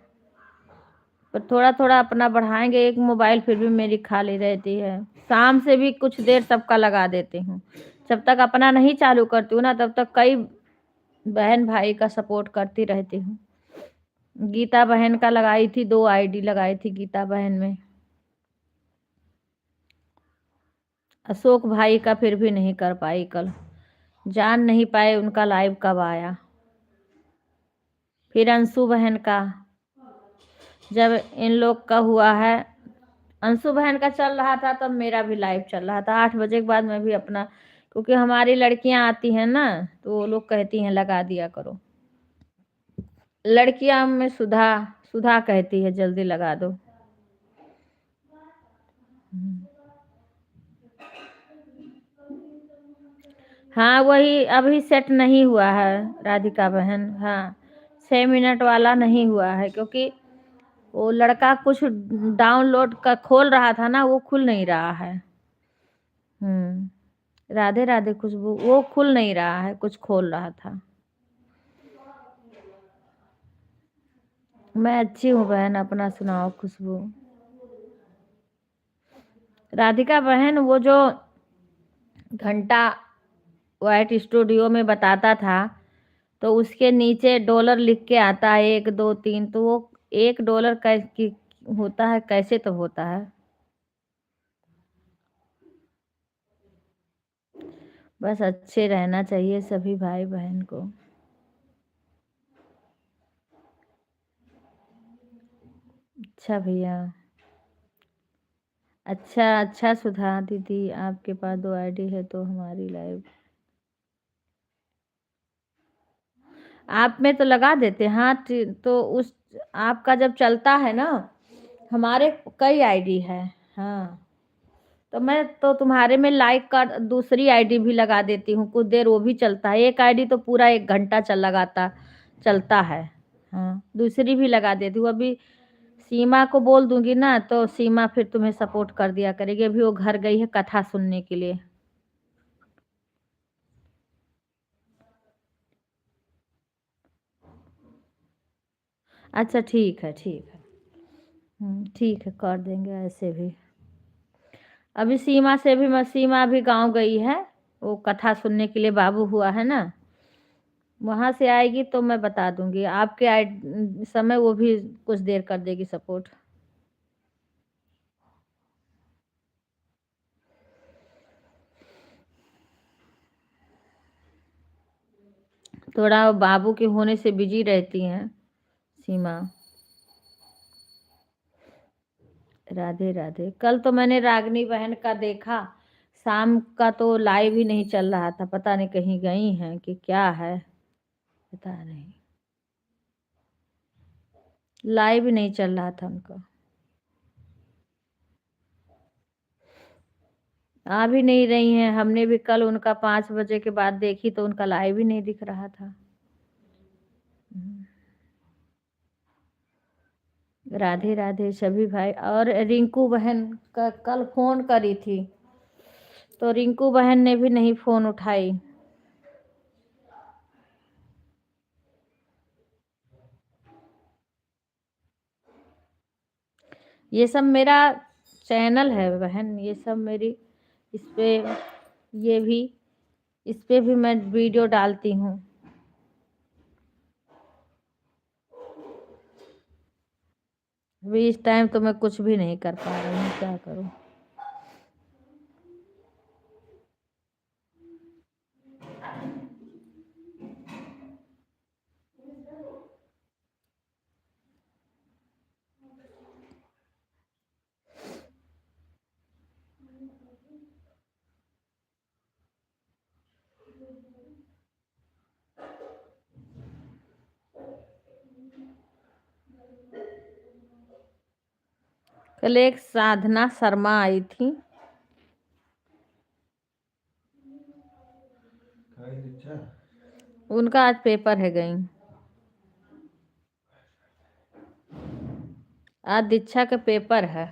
पर थोड़ा थोड़ा अपना बढ़ाएंगे, एक मोबाइल फिर भी मेरी खाली रहती है। शाम से भी कुछ देर सबका लगा देती हूँ, जब तक अपना नहीं चालू करती हूँ ना तब तक कई बहन भाई का सपोर्ट करती रहती हूँ। गीता बहन का लगाई थी, 2 आईडी लगाई थी गीता बहन में। अशोक भाई का फिर भी नहीं कर पाई, कल जान नहीं पाए उनका लाइव कब आया। फिर अंशु बहन का, जब इन लोग का हुआ है, अंशु बहन का चल रहा था तब मेरा भी लाइव चल रहा था 8 बजे के बाद मैं भी अपना, क्योंकि हमारी लड़कियां आती हैं ना तो वो लोग कहती हैं लगा दिया करो। लड़कियां में सुधा सुधा कहती है जल्दी लगा दो। हाँ वही अभी सेट नहीं हुआ है राधिका बहन। हाँ 6 मिनट वाला नहीं हुआ है, क्योंकि वो लड़का कुछ डाउनलोड का खोल रहा था ना, वो खुल नहीं रहा है। राधे राधे खुशबू, वो खुल नहीं रहा है, कुछ खोल रहा था। मैं अच्छी हूँ बहन, अपना सुनाओ खुशबू। राधिका बहन वो जो घंटा वाइट स्टूडियो में बताता था, तो उसके नीचे डॉलर लिख के आता है 1 2 3, तो वो $1 की होता है, कैसे तो होता है। बस अच्छे रहना चाहिए सभी भाई बहन को। अच्छा भैया, अच्छा सुधा दीदी, आपके पास 2 आईडी है तो हमारी लाइव आप में तो लगा देते। हाँ तो उस आपका जब चलता है ना, हमारे कई आईडी है। हाँ तो मैं तो तुम्हारे में लाइक कर दूसरी आईडी भी लगा देती हूँ, कुछ देर वो भी चलता है। एक आईडी तो पूरा 1 घंटा लगाता चलता है। हाँ दूसरी भी लगा देती हूँ। अभी सीमा को बोल दूंगी ना तो सीमा फिर तुम्हें सपोर्ट कर दिया करेगी। अभी वो घर गई है कथा सुनने के लिए। अच्छा ठीक है, ठीक है। ठीक है, कर देंगे ऐसे भी। अभी सीमा से भी, मैं सीमा अभी गांव गई है, वो कथा सुनने के लिए, बाबू हुआ है ना, वहां से आएगी तो मैं बता दूंगी आपके समय, वो भी कुछ देर कर देगी सपोर्ट। थोड़ा बाबू के होने से बिजी रहती हैं सीमा। राधे राधे। कल तो मैंने रागनी बहन का देखा, शाम का तो लाइव ही नहीं चल रहा था, पता नहीं कहीं गई हैं कि क्या है, पता नहीं, लाइव ही नहीं चल रहा था उनका। आ भी नहीं रही हैं, हमने भी कल उनका 5 बजे के बाद देखी तो उनका लाइव ही नहीं दिख रहा था। राधे राधे सभी भाई। और रिंकू बहन का कल फोन करी थी तो रिंकू बहन ने भी नहीं फोन उठाई। ये सब मेरा चैनल है बहन, ये सब मेरी इस पे, ये भी इस पे भी मैं वीडियो डालती हूँ। अभी इस टाइम तो मैं कुछ भी नहीं कर पा रही हूँ, क्या करूँ। कल एक साधना शर्मा आई थी, उनका आज पेपर है, गई आज दीक्षा का पेपर है।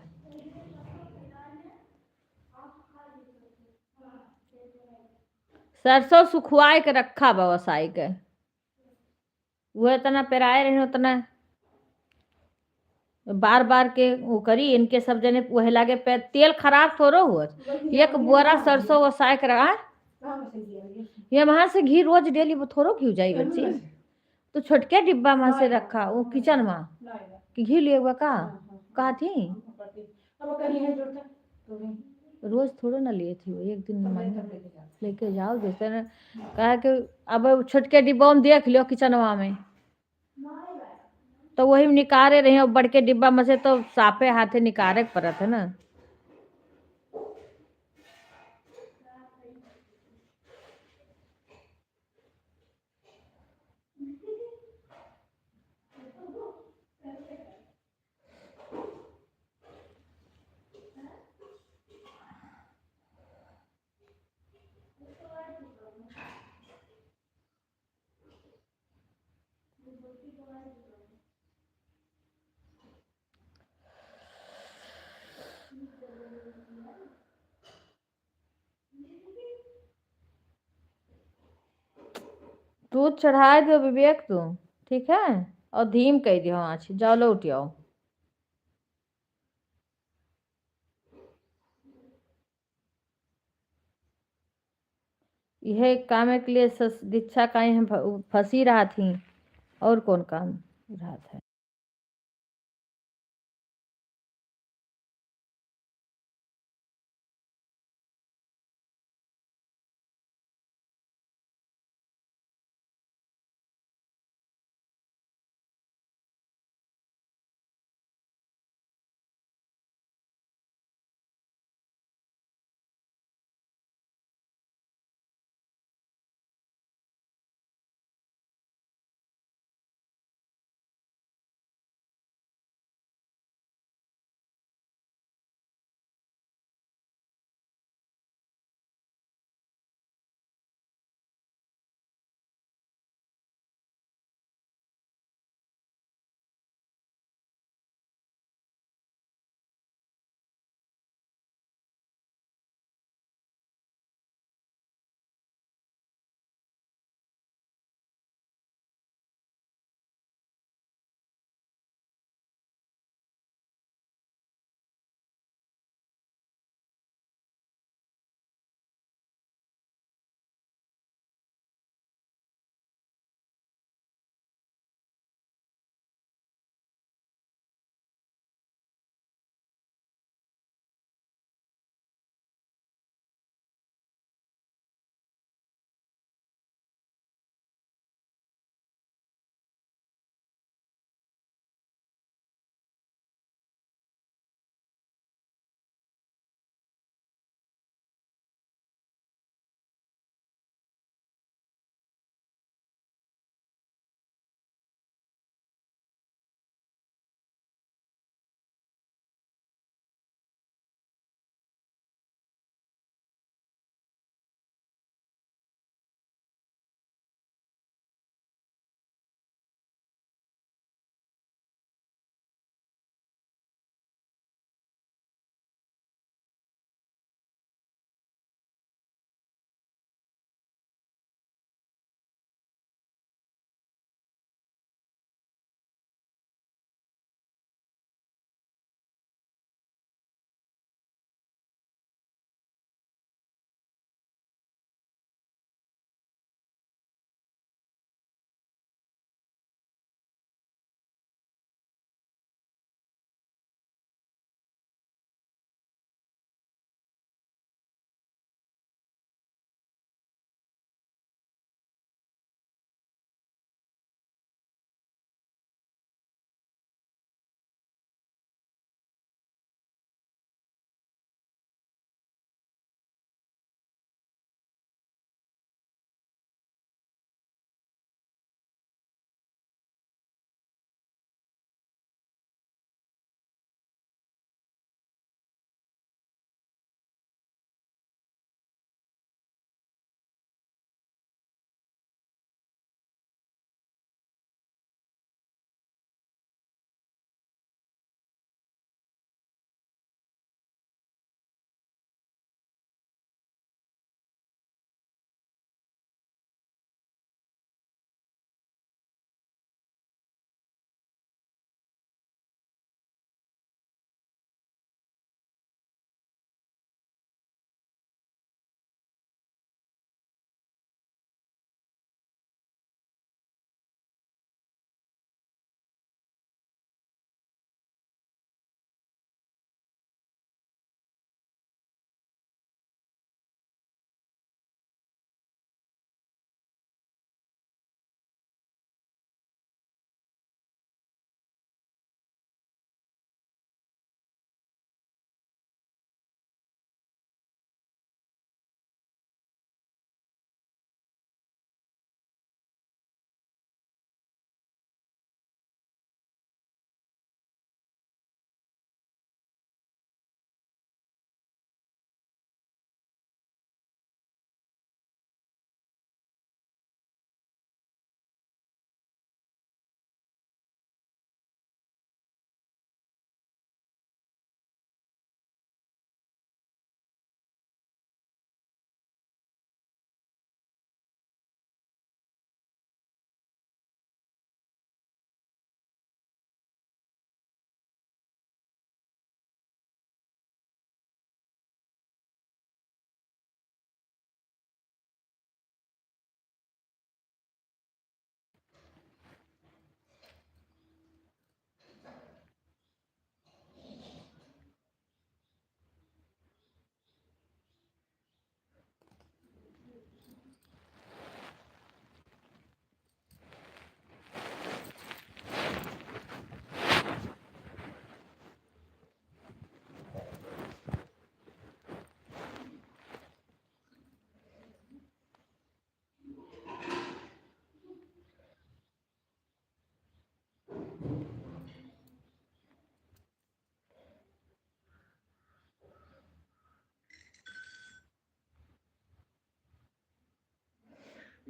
सरसों सुखवाए के रखा व्यवसाय के, वो इतना पेराए रहे उतना बार बार के वो करी, इनके सब जने वह लागे पे तेल खराब थोड़ो हुआ, एक बोरा सरसों वसाए के रहा। ये वहां से घी रोज डेली वो थोड़ो क्यों जाई बच्ची, तो छोटके डिब्बा वहां से रखा वो किचन में कि घी लिए हुआ का थी, रोज थोड़ो ना लिए थी, वो एक दिन लेके जाओ जैसे न, कहा कि अब छोटके डिब्बा में देख लियो किचनवा में, तो वही निकारे रही और बड़के डिब्बा में से तो साफे हाथे निकारे पड़त है ना। दूध चढ़ाए दो विवेक तू, ठीक है, और धीम कह दियो आँच, जाओ लो उठियो। यह काम के लिए दीक्षा का यहाँ फंसी रहा थी, और कौन काम रहा था।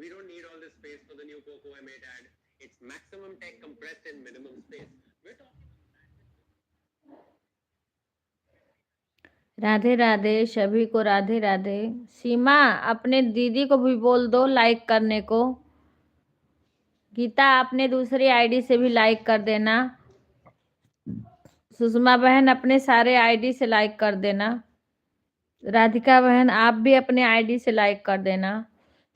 We don't need all this space for the new Poco M8 ad. It's maximum tech compressed in minimum space. We're talking. Radhe Radhe सभी को, राधे राधे। सीमा अपने दीदी को भी बोल दो लाइक करने को। गीता अपने दूसरी आईडी से भी लाइक कर देना। सुषमा बहन अपने सारे आईडी से लाइक कर देना। राधिका बहन आप भी अपने आईडी से लाइक कर देना।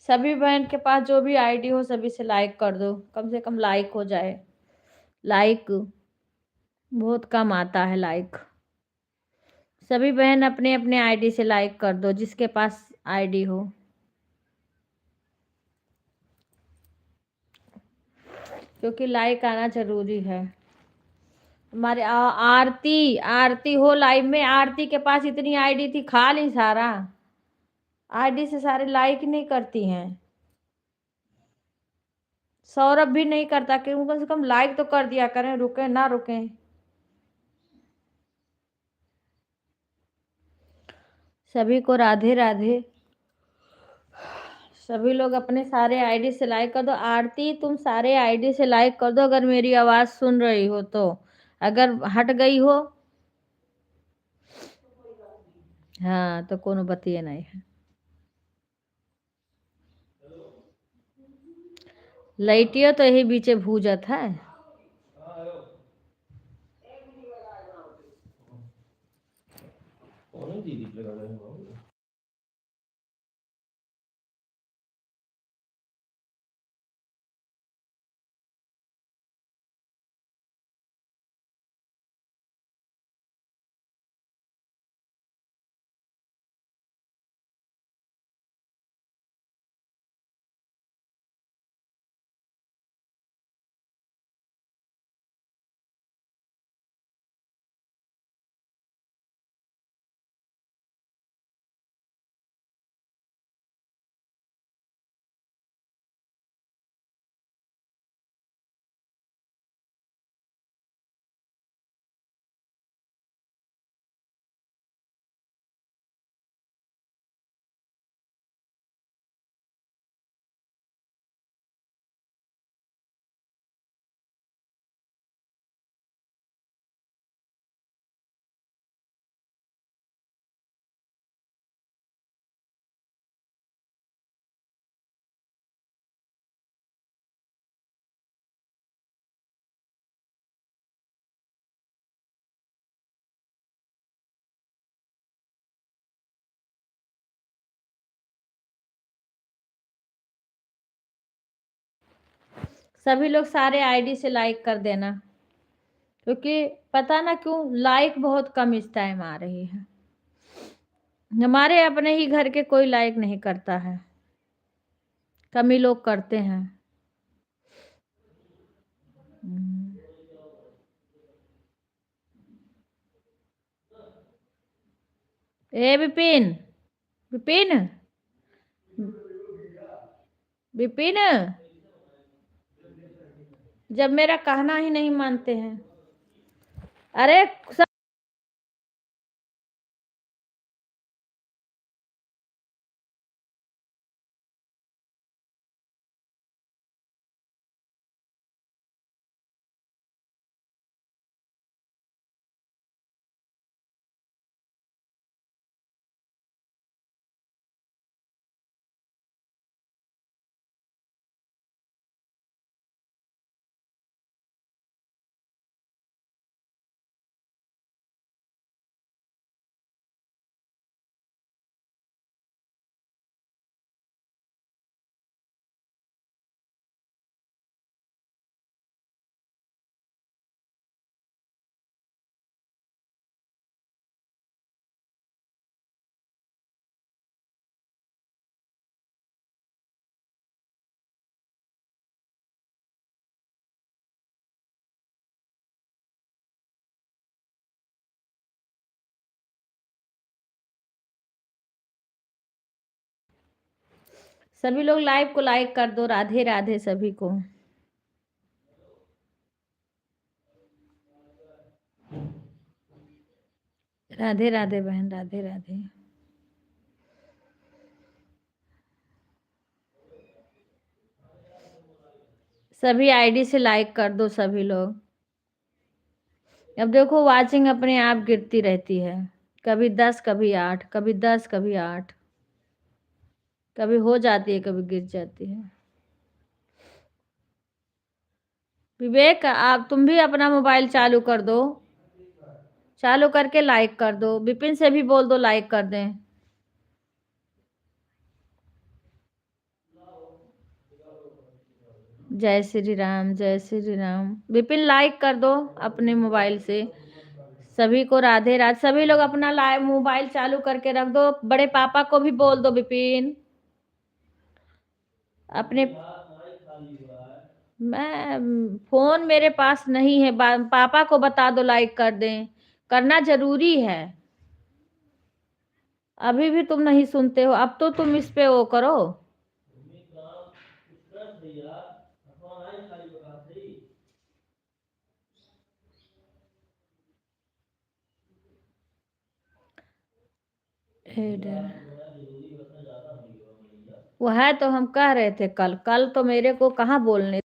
सभी बहन के पास जो भी आईडी हो सभी से लाइक कर दो, कम से कम लाइक हो जाए। लाइक बहुत कम आता है लाइक। सभी बहन अपने अपने आईडी से लाइक कर दो जिसके पास आईडी हो। क्योंकि लाइक आना जरूरी है। हमारे आरती आरती हो लाइव में। आरती के पास इतनी आईडी थी, खा ली सारा। आईडी से सारे लाइक नहीं करती हैं। सौरभ भी नहीं करता कि कम से कम लाइक तो कर दिया करें, रुके ना रुके। सभी को राधे राधे। सभी लोग अपने सारे आईडी से लाइक कर दो। आरती तुम सारे आईडी से लाइक कर दो अगर मेरी आवाज सुन रही हो तो। अगर हट गई हो हाँ तो कोनो बतिए नहीं है। लाइटियो तो यही बीचे भूजत है। कौन है दीदी लगा रहे हैं? सभी लोग सारे आईडी से लाइक कर देना। क्योंकि पता ना क्यों लाइक बहुत कम इस टाइम आ रही है। हमारे अपने ही घर के कोई लाइक नहीं करता है, कम ही लोग करते हैं। ए विपिन, विपिन, विपिन, जब मेरा कहना ही नहीं मानते हैं। अरे सभी लोग लाइव को लाइक कर दो। राधे राधे सभी को। राधे राधे बहन, राधे राधे। सभी आईडी से लाइक कर दो सभी लोग। अब देखो वाचिंग अपने आप गिरती रहती है, कभी 10 कभी 8, कभी 10 कभी 8, कभी हो जाती है कभी गिर जाती है। विवेक आप तुम भी अपना मोबाइल चालू कर दो, चालू करके लाइक कर दो। विपिन से भी बोल दो लाइक कर दें। जय श्री राम, जय श्री राम। विपिन लाइक कर दो अपने मोबाइल से। सभी को राधे राधे। सभी लोग अपना लाइव मोबाइल चालू करके रख दो। बड़े पापा को भी बोल दो विपिन अपने। मैं फोन मेरे पास नहीं है, पापा को बता दो लाइक कर दें, करना जरूरी है। अभी भी तुम नहीं सुनते हो, अब तो तुम इस पे वो करो। वो है तो हम कह रहे थे कल, कल तो मेरे को कहाँ बोलने।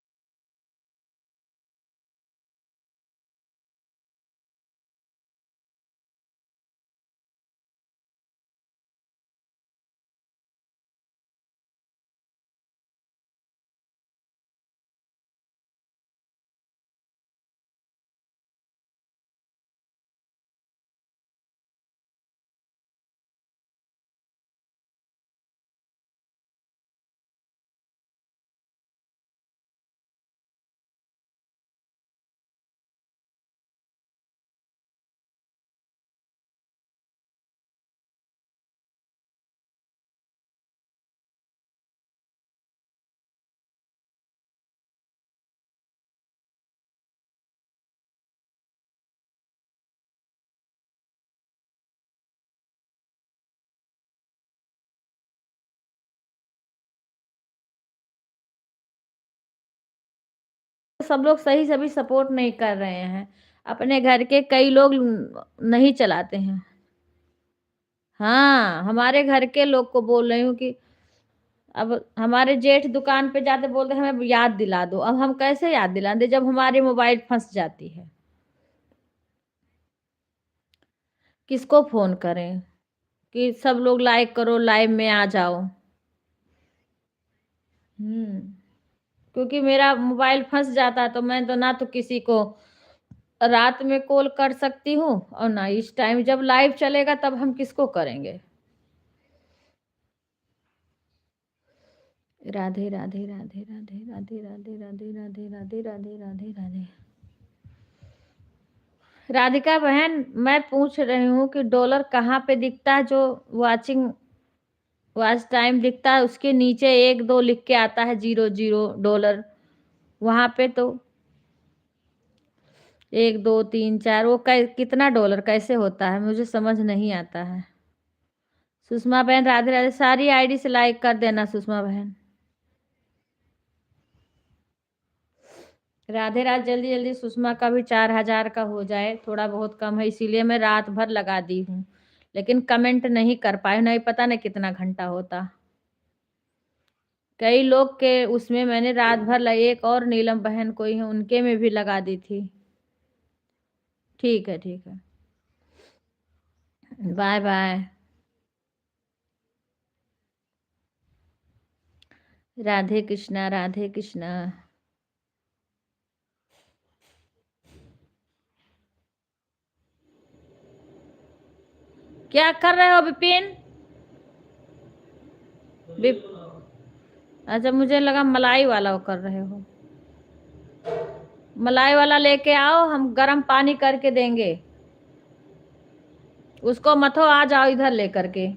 सब लोग सही सभी सपोर्ट नहीं कर रहे हैं, अपने घर के कई लोग नहीं चलाते हैं। हाँ हमारे घर के लोग को बोल रही हूँ कि अब हमारे जेठ दुकान पे जाते बोलते हैं हमें याद दिला दो। अब हम कैसे याद दिला दे जब हमारी मोबाइल फंस जाती है। किसको फोन करें कि सब लोग लाइक करो, लाइव में आ जाओ। क्योंकि मेरा मोबाइल फंस जाता तो मैं तो ना तो किसी को रात में कॉल कर सकती हूँ और ना इस टाइम जब लाइव चलेगा तब हम किसको करेंगे। राधे राधे राधे राधे राधे राधे राधे राधे राधे राधे राधे राधे। राधिका बहन मैं पूछ रही हूँ कि डॉलर कहाँ पे दिखता है, जो वॉच टाइम दिखता है उसके नीचे 1 2 लिख के आता है, 0 0 डॉलर। वहां पे तो 1 2 3 4 वो कितना डॉलर कैसे होता है मुझे समझ नहीं आता है। सुषमा बहन राधे राधे। सारी आईडी से लाइक कर देना सुषमा बहन। राधे राधे। जल्दी जल्दी सुषमा का भी 4000 का हो जाए, थोड़ा बहुत कम है इसीलिए मैं रात भर लगा दी हूँ, लेकिन कमेंट नहीं कर पाए, नहीं पता नहीं कितना घंटा होता। कई लोग के उसमें मैंने रात भर एक और नीलम बहन कोई है उनके में भी लगा दी थी। ठीक है ठीक है, बाय बाय। राधे कृष्णा राधे कृष्णा। क्या कर रहे हो विपिन? अच्छा मुझे लगा मलाई वाला वो कर रहे हो। मलाई वाला लेके आओ, हम गर्म पानी करके देंगे उसको। मथो आ जाओ इधर लेकर के।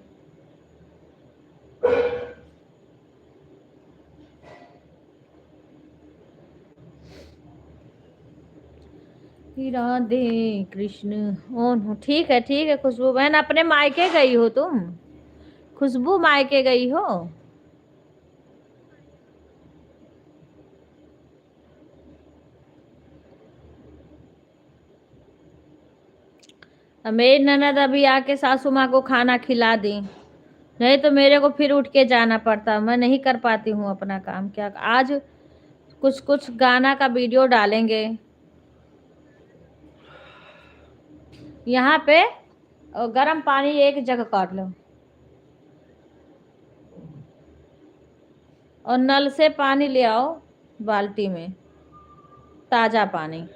राधे कृष्ण। ओ ठीक है खुशबू बहन, अपने मायके गई हो तुम? खुशबू मायके गई हो? मेरी ननद अभी आके सासू माँ को खाना खिला दी, नहीं तो मेरे को फिर उठ के जाना पड़ता, मैं नहीं कर पाती हूँ अपना काम। क्या आज कुछ कुछ गाना का वीडियो डालेंगे यहाँ पे। और गर्म पानी एक जग कर लो और नल से पानी ले आओ बाल्टी में, ताजा पानी।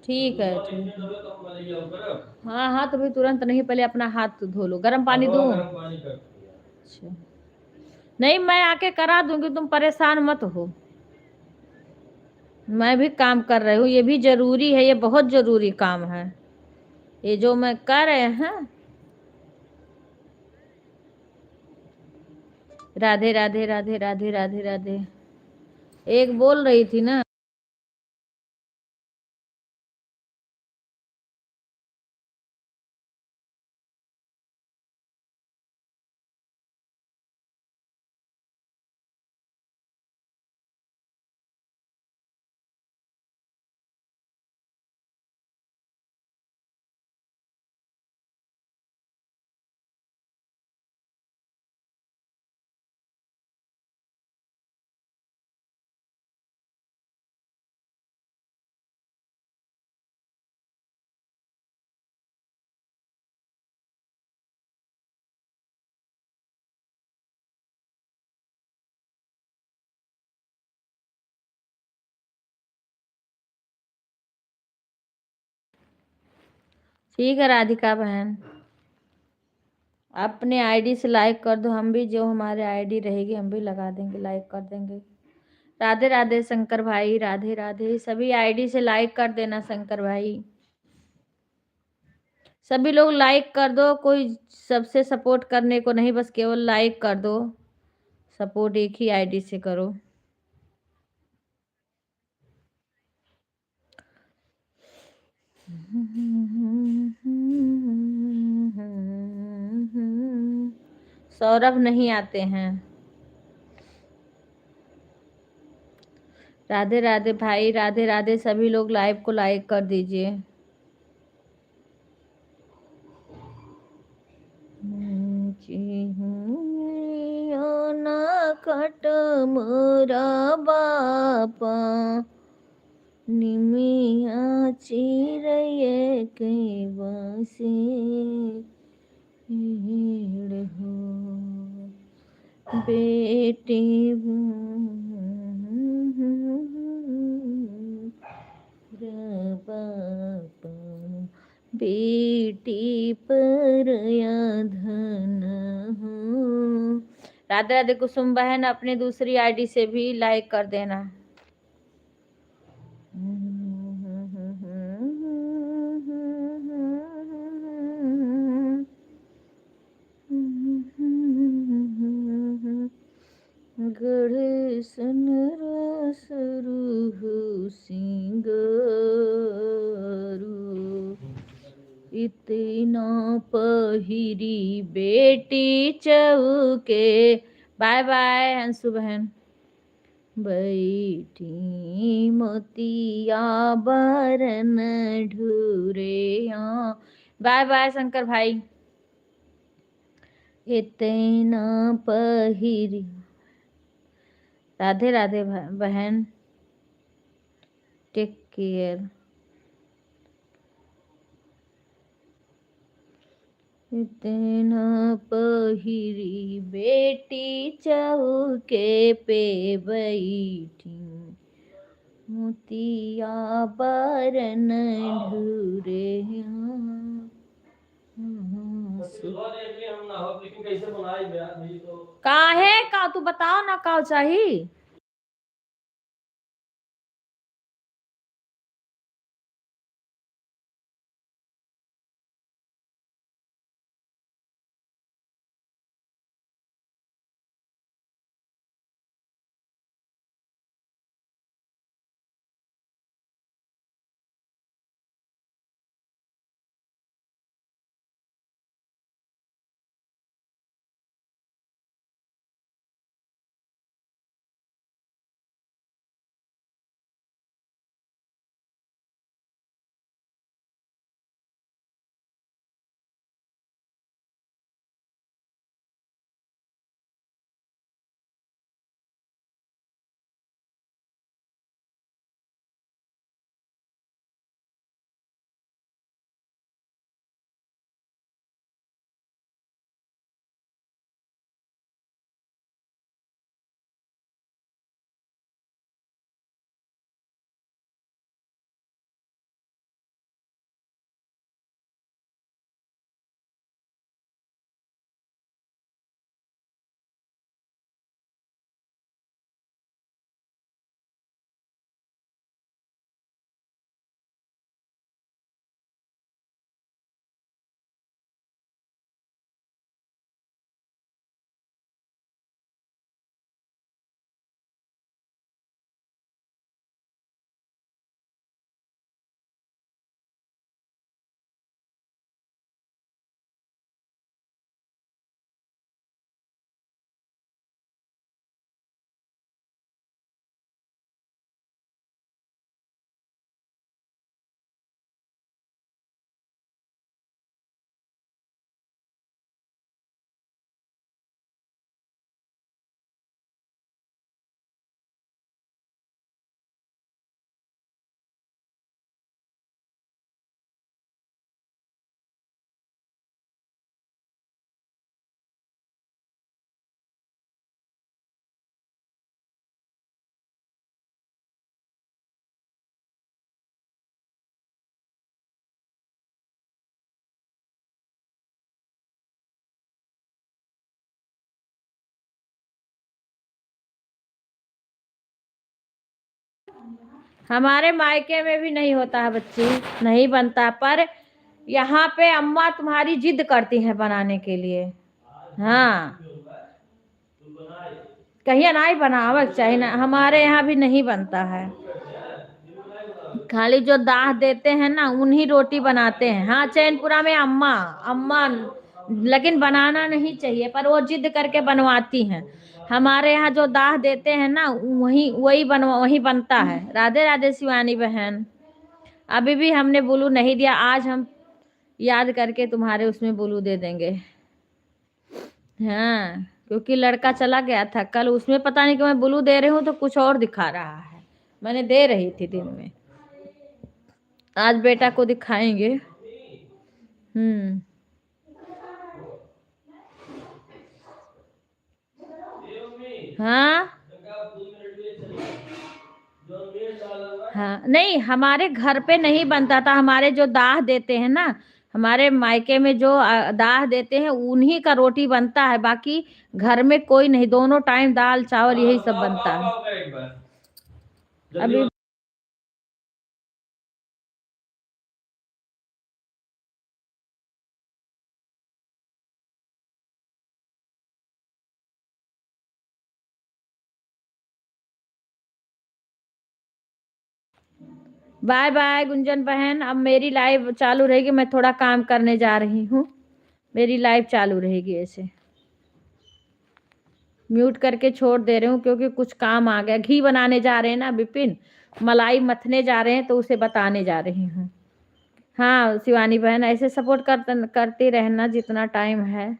ठीक है ठीक है। हाँ हाँ, तो भी तुरंत नहीं, पहले अपना हाथ धो लो। गर्म पानी दूं? अच्छा, नहीं मैं आके करा दूंगी, तुम परेशान मत हो। मैं भी काम कर रही हूँ, ये भी जरूरी है, ये बहुत जरूरी काम है ये जो मैं कर रहे हैं। राधे राधे राधे राधे राधे राधे। एक बोल रही थी ना। ठीक है राधिका बहन, अपने आईडी से लाइक कर दो, हम भी जो हमारे आईडी रहेगी हम भी लगा देंगे, लाइक कर देंगे। राधे राधे शंकर भाई, राधे राधे। सभी आईडी से लाइक कर देना शंकर भाई, सभी लोग लाइक कर दो। कोई सबसे सपोर्ट करने को नहीं, बस केवल लाइक कर दो। सपोर्ट एक ही आईडी से करो। सौरभ नहीं आते हैं। राधे राधे भाई, राधे राधे। सभी लोग लाइव को लाइक कर दीजिए। ना कट मोरा बापा, निमिया चिरैये के बसे हीड़ हो बेटी बापा, बेटी पर धन हो। राधे राधे कुसुम बहन, अपने दूसरी आईडी से भी लाइक कर देना। गढ़ सन रस रूह सिंगारू, इतना पहिरी बेटी चौके। बाय बाय अंशु बहन। बैठी मोतिया बरन ढूरे। बाय बाय शंकर भाई। इतना पहिरी। राधे राधे बहन, टेक केयर। इतना पहिरी बेटी चौके पे बैठी, मोतिया बरन ढूरे। काहे का तू बताओ ना, का चाहिए। हमारे मायके में भी नहीं होता है बच्ची, नहीं बनता, पर यहाँ पे अम्मा तुम्हारी जिद करती है बनाने के लिए। हाँ, कहीं नहीं बनावक चाहिए ना, हमारे यहाँ भी नहीं बनता है। खाली जो दाह देते हैं ना उन्हीं रोटी बनाते हैं। हाँ, चैनपुरा में अम्मा अम्मा, लेकिन बनाना नहीं चाहिए, पर वो जिद करके बनवाती हैं। हमारे यहाँ जो दाह देते हैं ना वही वही वही बनता है। राधे राधे शिवानी बहन। अभी भी हमने बुलू नहीं दिया, आज हम याद करके तुम्हारे उसमें बुलू दे देंगे। हाँ, क्योंकि लड़का चला गया था कल, उसमें पता नहीं क्यों मैं ब्लू दे रही हूँ तो कुछ और दिखा रहा है। मैंने दे रही थी दिन में, आज बेटा को दिखाएंगे। हम्म। हाँ हाँ, नहीं हमारे घर पे नहीं बनता था। हमारे जो दाह देते हैं ना, हमारे मायके में जो दाह देते हैं उन्हीं का रोटी बनता है, बाकी घर में कोई नहीं। दोनों टाइम दाल चावल यही सब बनता है। अभी बाय बाय गुंजन बहन, अब मेरी लाइव चालू रहेगी, मैं थोड़ा काम करने जा रही हूँ। मेरी लाइव चालू रहेगी, ऐसे म्यूट करके छोड़ दे रही हूँ क्योंकि कुछ काम आ गया। घी बनाने जा रहे हैं ना विपिन, मलाई मथने जा रहे हैं तो उसे बताने जा रही हूँ। हाँ शिवानी बहन, ऐसे सपोर्ट करती रहना जितना टाइम है।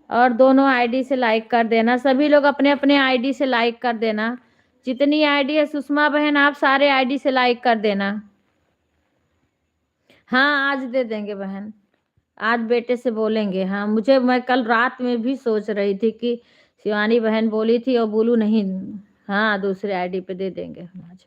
और दोनों आईडी से लाइक कर देना, सभी लोग अपने अपने आईडी से लाइक कर देना। जितनी आईडी है सुषमा बहन, आप सारे आईडी से लाइक कर देना। हाँ आज दे देंगे बहन, आज बेटे से बोलेंगे। हाँ, मैं कल रात में भी सोच रही थी कि शिवानी बहन बोली थी और बोलू नहीं। हाँ, दूसरे आईडी पे दे देंगे हम आज।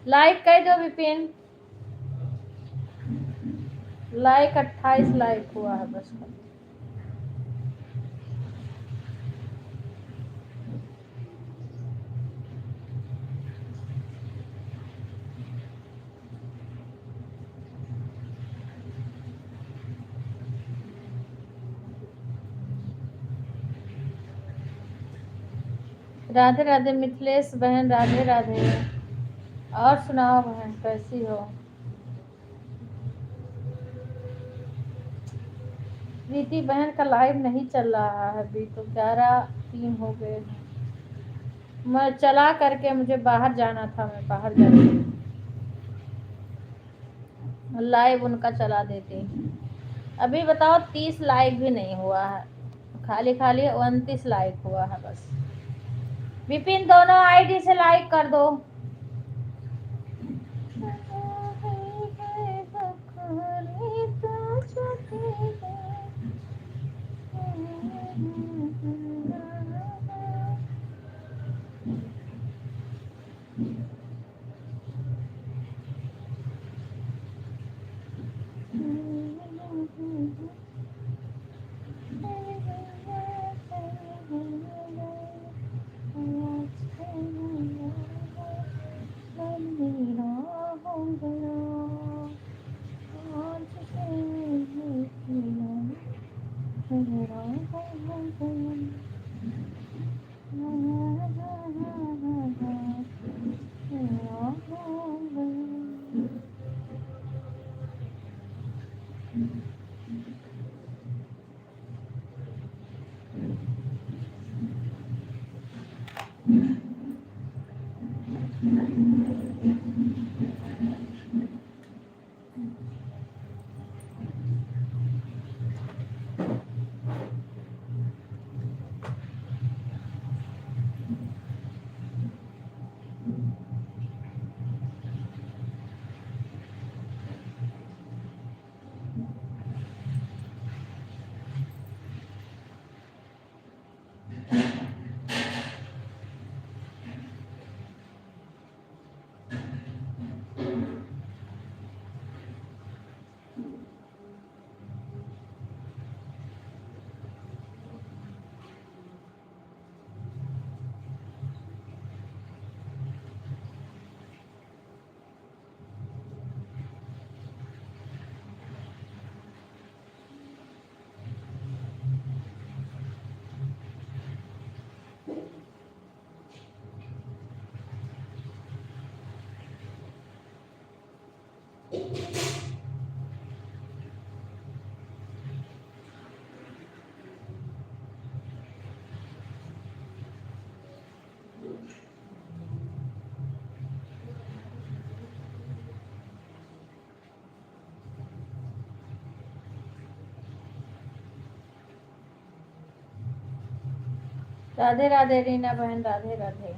लाइक कर दो विपिन। लाइक 28 लाइक हुआ है बस। राधे राधे मिथिलेश बहन, राधे राधे। और सुनाओ बहन, कैसी हो? प्रीति बहन का लाइव नहीं चल रहा है अभी, तो 11:03 हो गए। मैं चला करके मुझे बाहर जाना था, मैं बाहर जा रही हूँ। लाइव उनका चला देती। अभी बताओ 30 लाइक भी नहीं हुआ है, खाली खाली 29 लाइक हुआ है बस। विपिन दोनों आईडी से लाइक कर दो। राधे राधे रीना बहन, राधे राधे।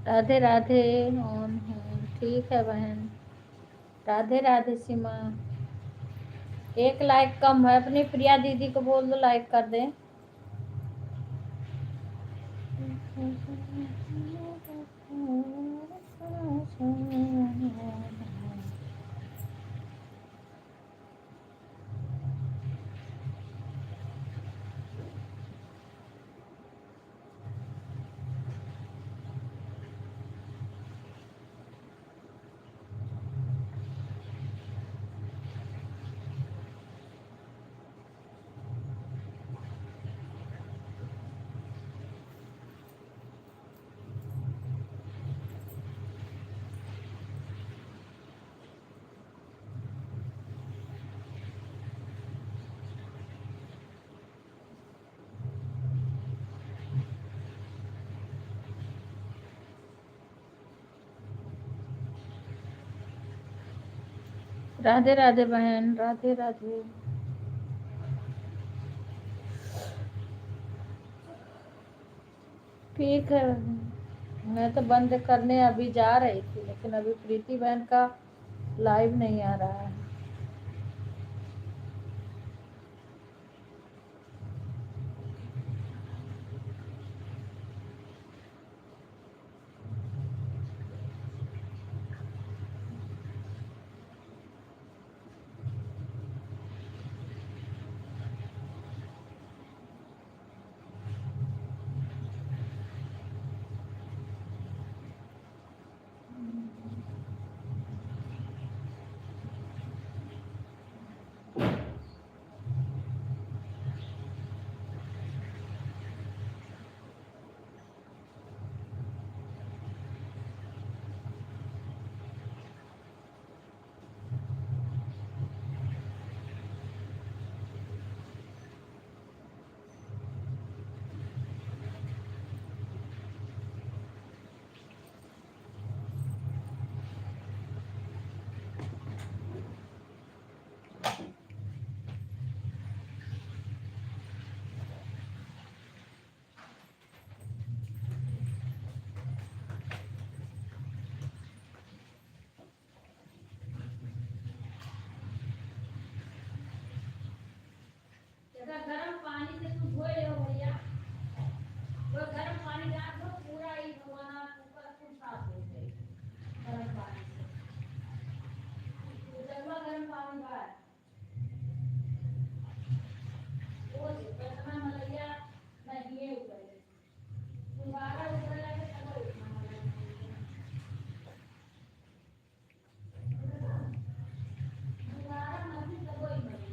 राधे राधे। ऑन है, ठीक है बहन। राधे राधे सीमा। एक लाइक कम है, अपनी प्रिया दीदी को बोल दो लाइक कर दें। राधे राधे बहन, राधे राधे। ठीक है, मैं तो बंद करने अभी जा रही थी, लेकिन अभी प्रीति बहन का लाइव नहीं आ रहा है। गर्म पानी से तू धोए ले भैया, वो गर्म पानी डाल दो, पूरा ही भगवाना ऊपर खूब साफ हो जाए गर्म पानी से। तो गर्म पानी डाल, वो प्रथमा मलैया नहीं है ऊपर, दोबारा ऊपर लगे तब उठना दोबारा नहीं तब ही मलैया।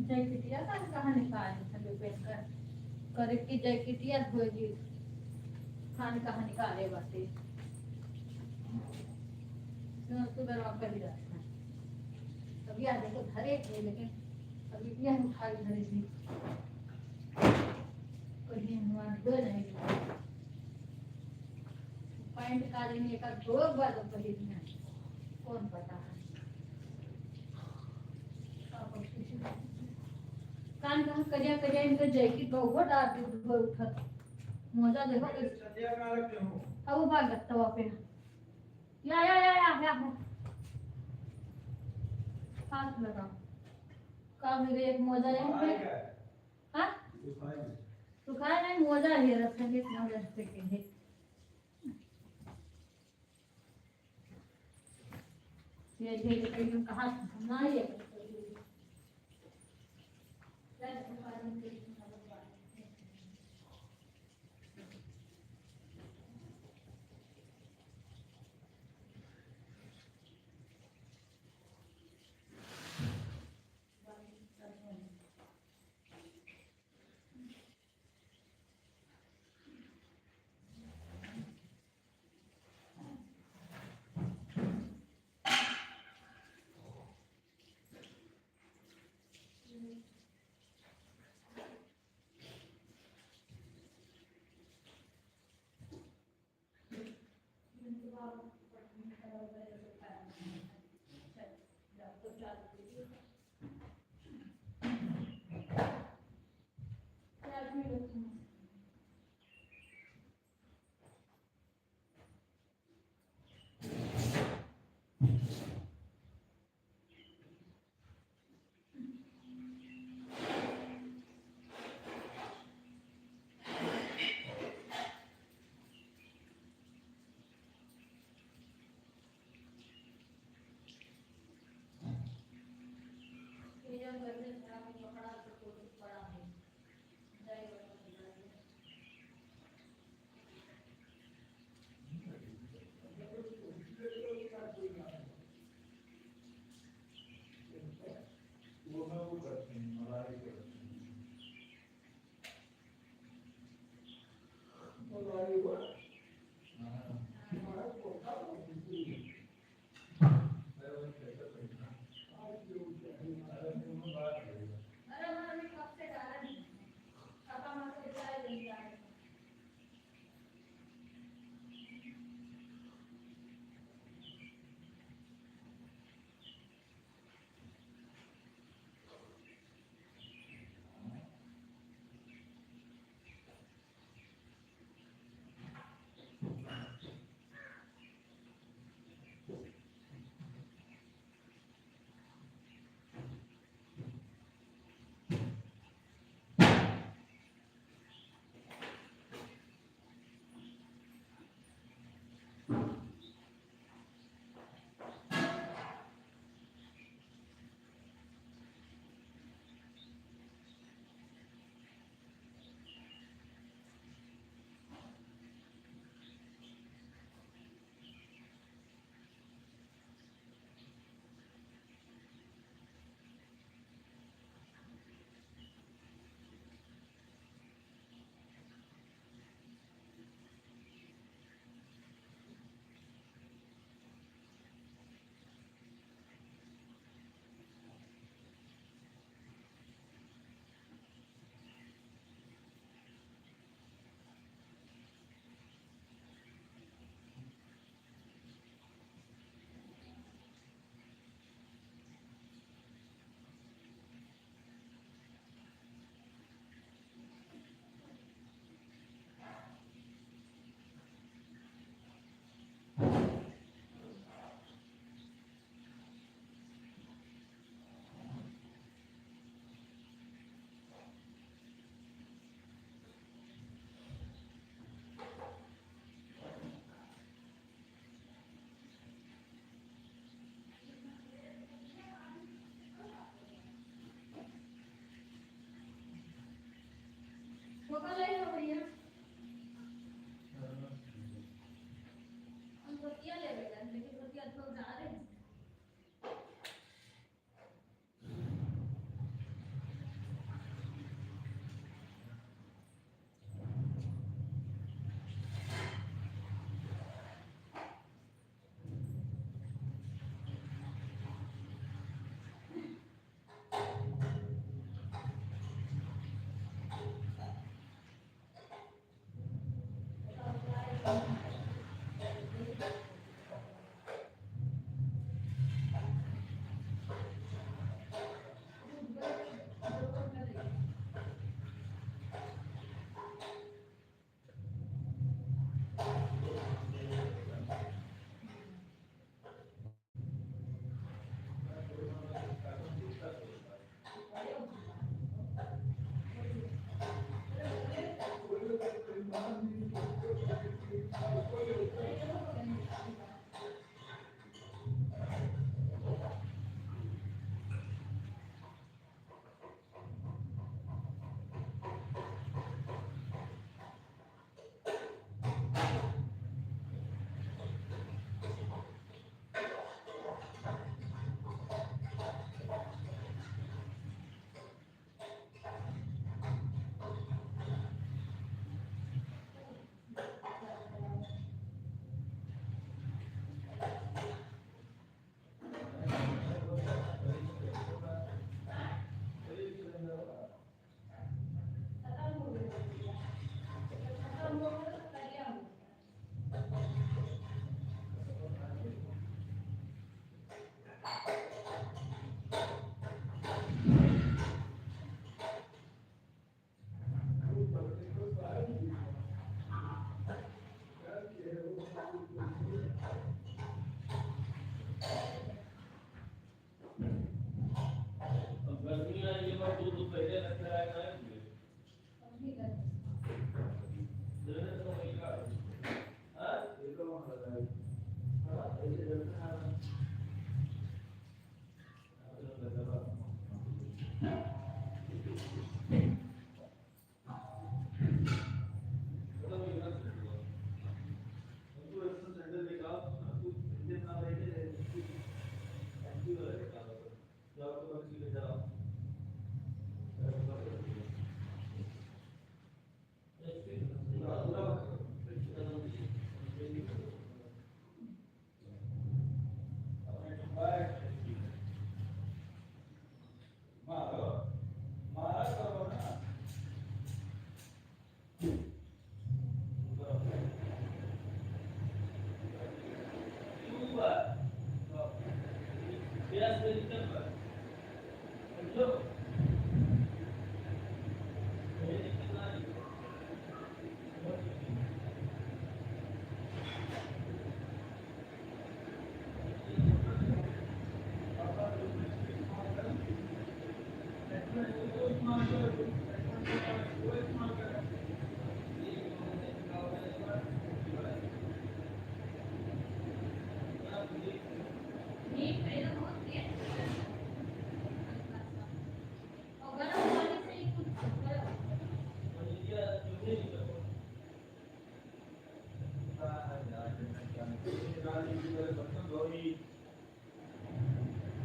जैकेटिया का कहाँ निकाले हमें पेन कर करे की जैकेटिया धोएगी खान कहाँ निकाले बाते तो सुबह वहाँ कर ही रहा कभी आधे को धरे थे लेकिन अभी यह उठा के धरे थी कहीं हमारे दो नहीं पैंट का दिन एक दो बार पहले कौन पता है कान कहाँ करिया करिया इनका जैकेट बहुत डाल के उठा मोजा देखो अब वो भाग लगता वहाँ पे या हाथ लगाओ का मेरे एक मोजा यहाँ पे हाँ सुखाया नहीं मोजा है रखेंगे इतना रस्ते के लिए ये धीरे धीरे कहाँ ना ही है मौका ले लो भैया हम बतिया ले बेटा लेकिन बतिया तो जा रहे हैं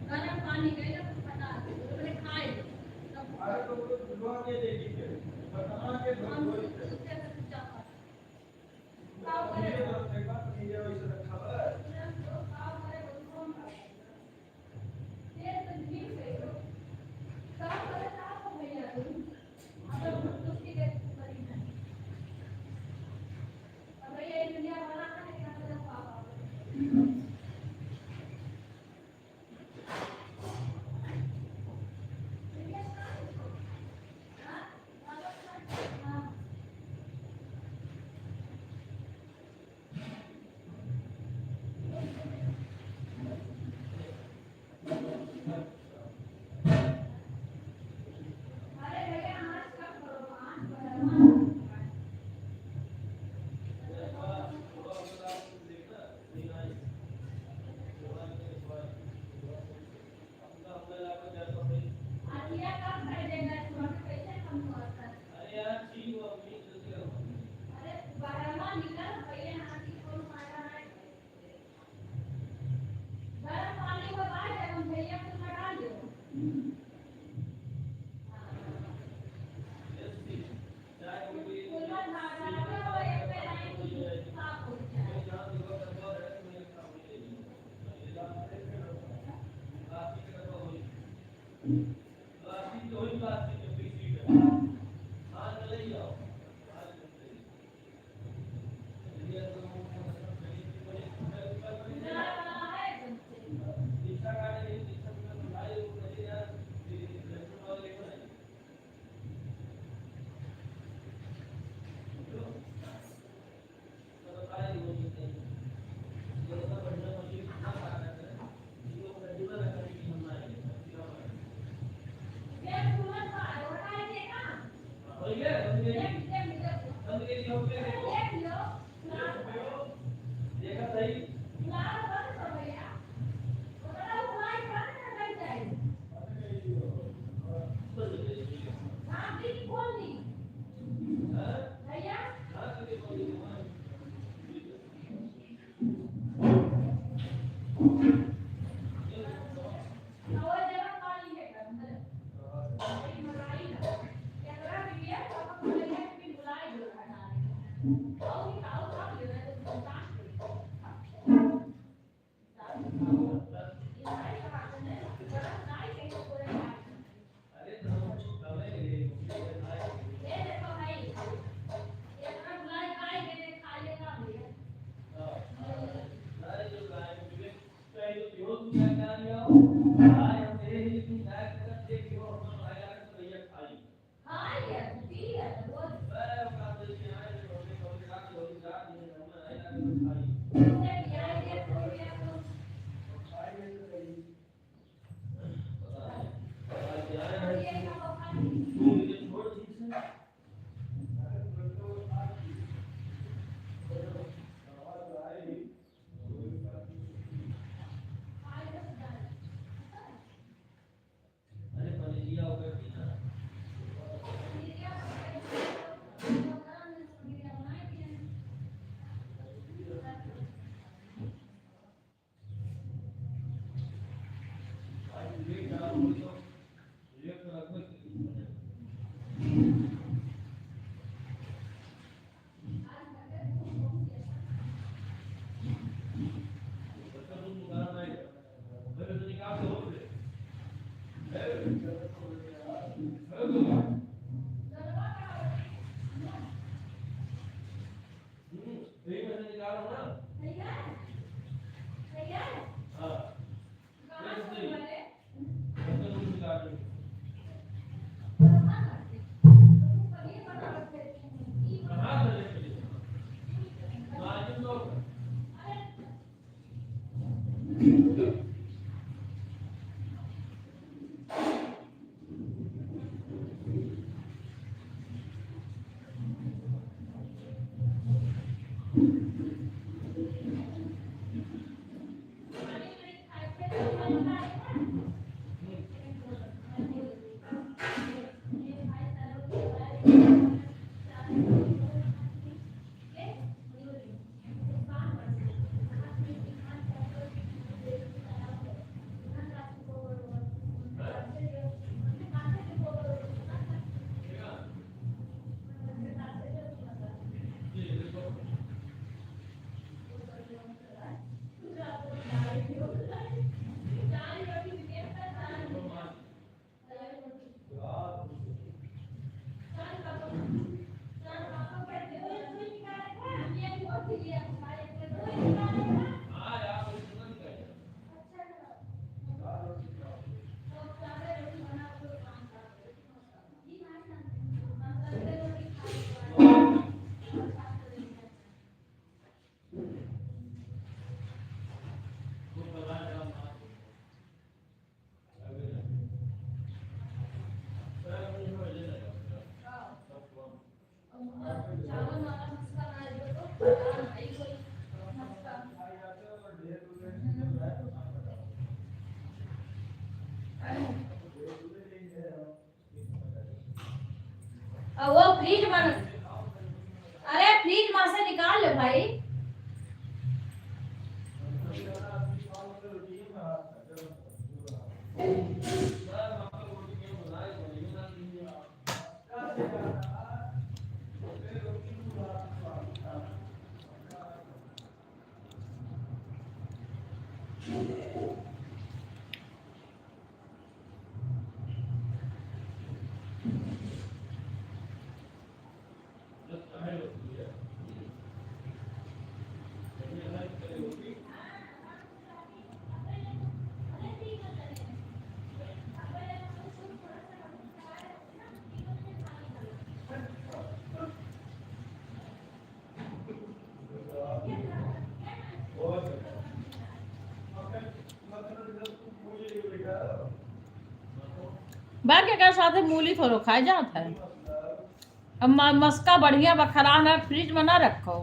गरम पानी गई ना कुछ पता उसने खाए बाकी के साथ मूली थोड़ो खाए जाता है। अब मस्का बढ़िया बखरा है, फ्रिज में ना रखो।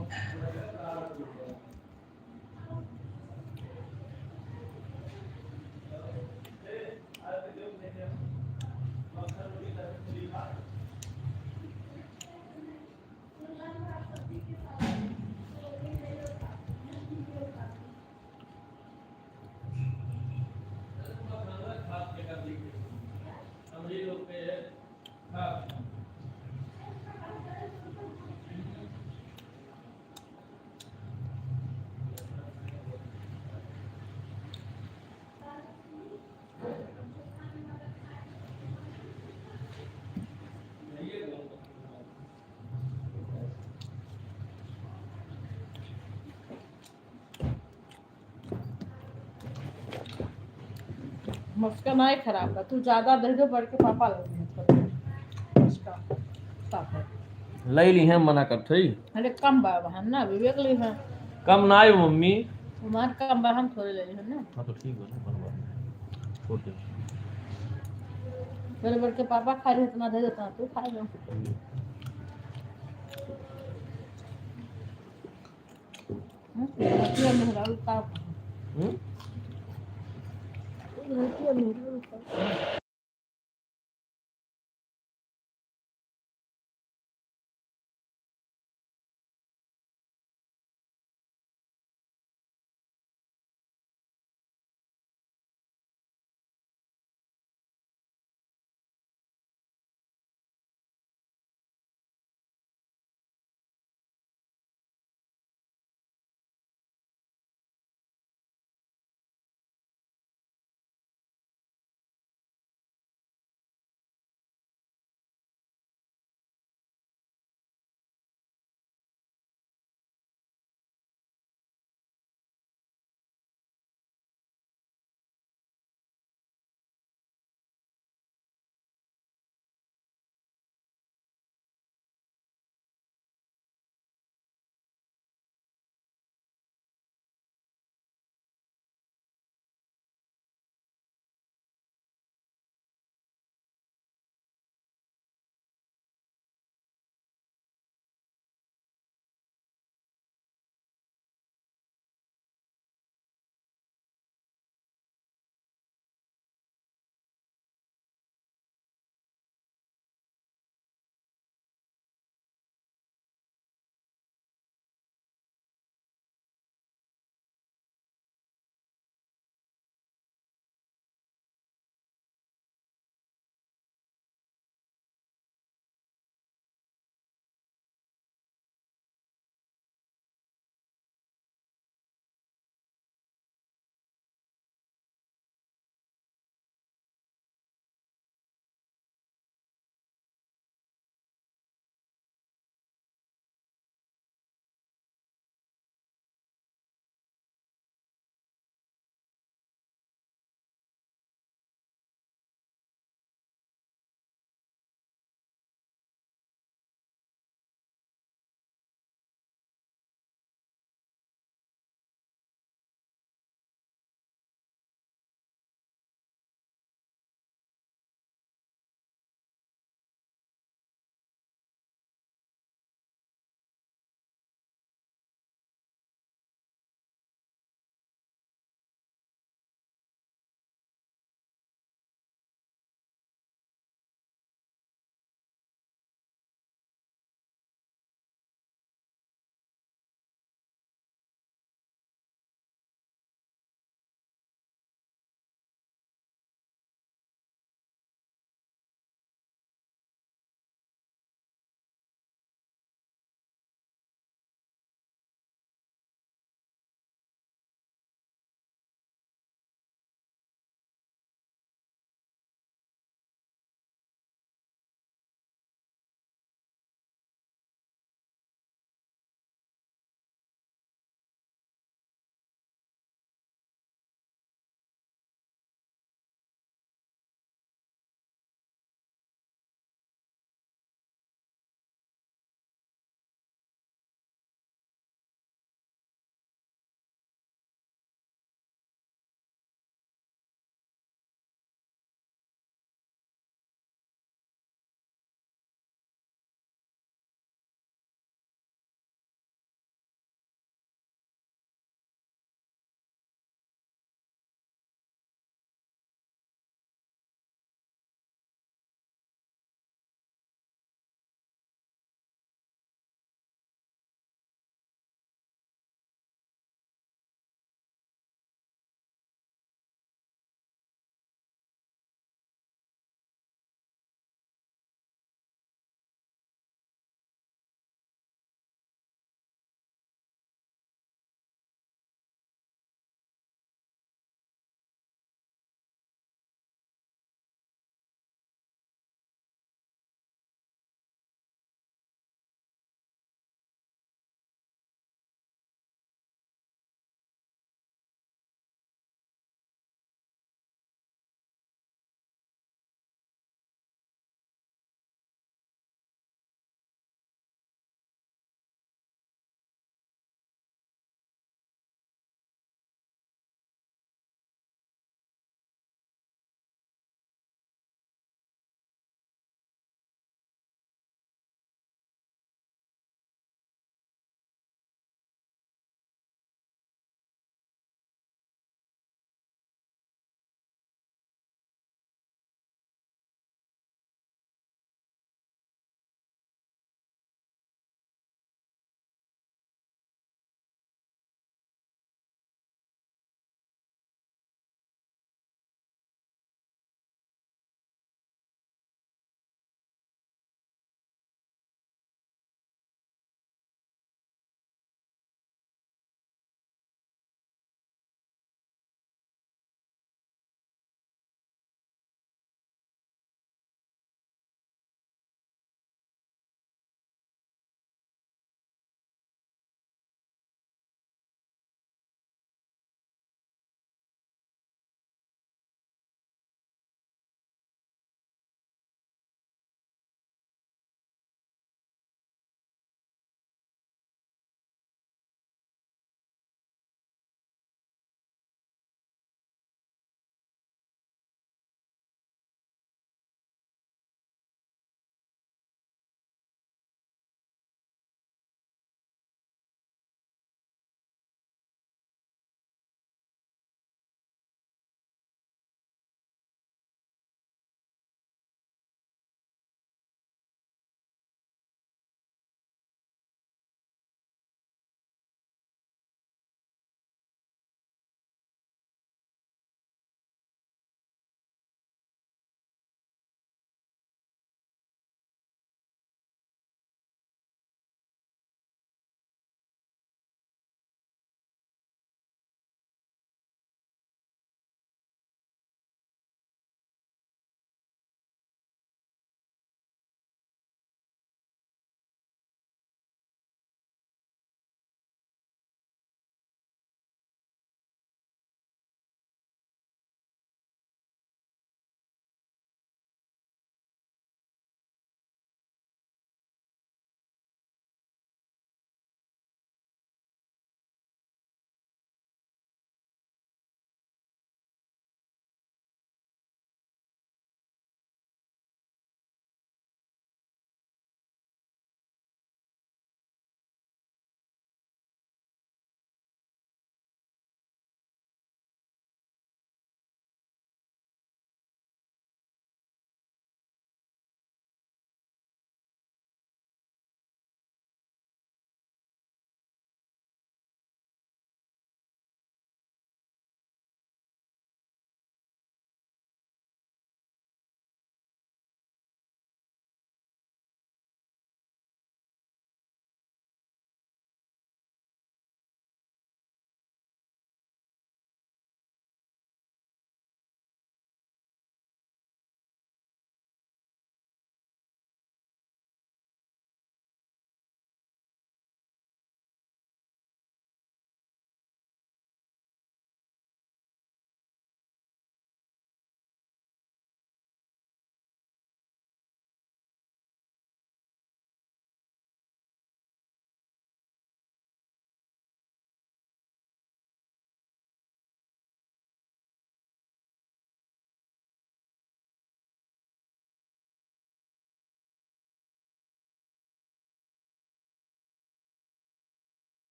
मस्का ना ही खराब है, तू ज्यादा दे दो बढ़ के पापा लगे मस्का पापा लई ली है मना कर थई अरे कम बाबा हम ना विवेक ली है कम ना आयो मम्मी। तुम्हारे कम बा हम थोड़े ले है ना। हाँ तो ठीक है ना बनवा छोड़ दे। बड़े बढ़ के पापा खा रहे इतना दे देता तू खा लो। मेहरारू का हम्म?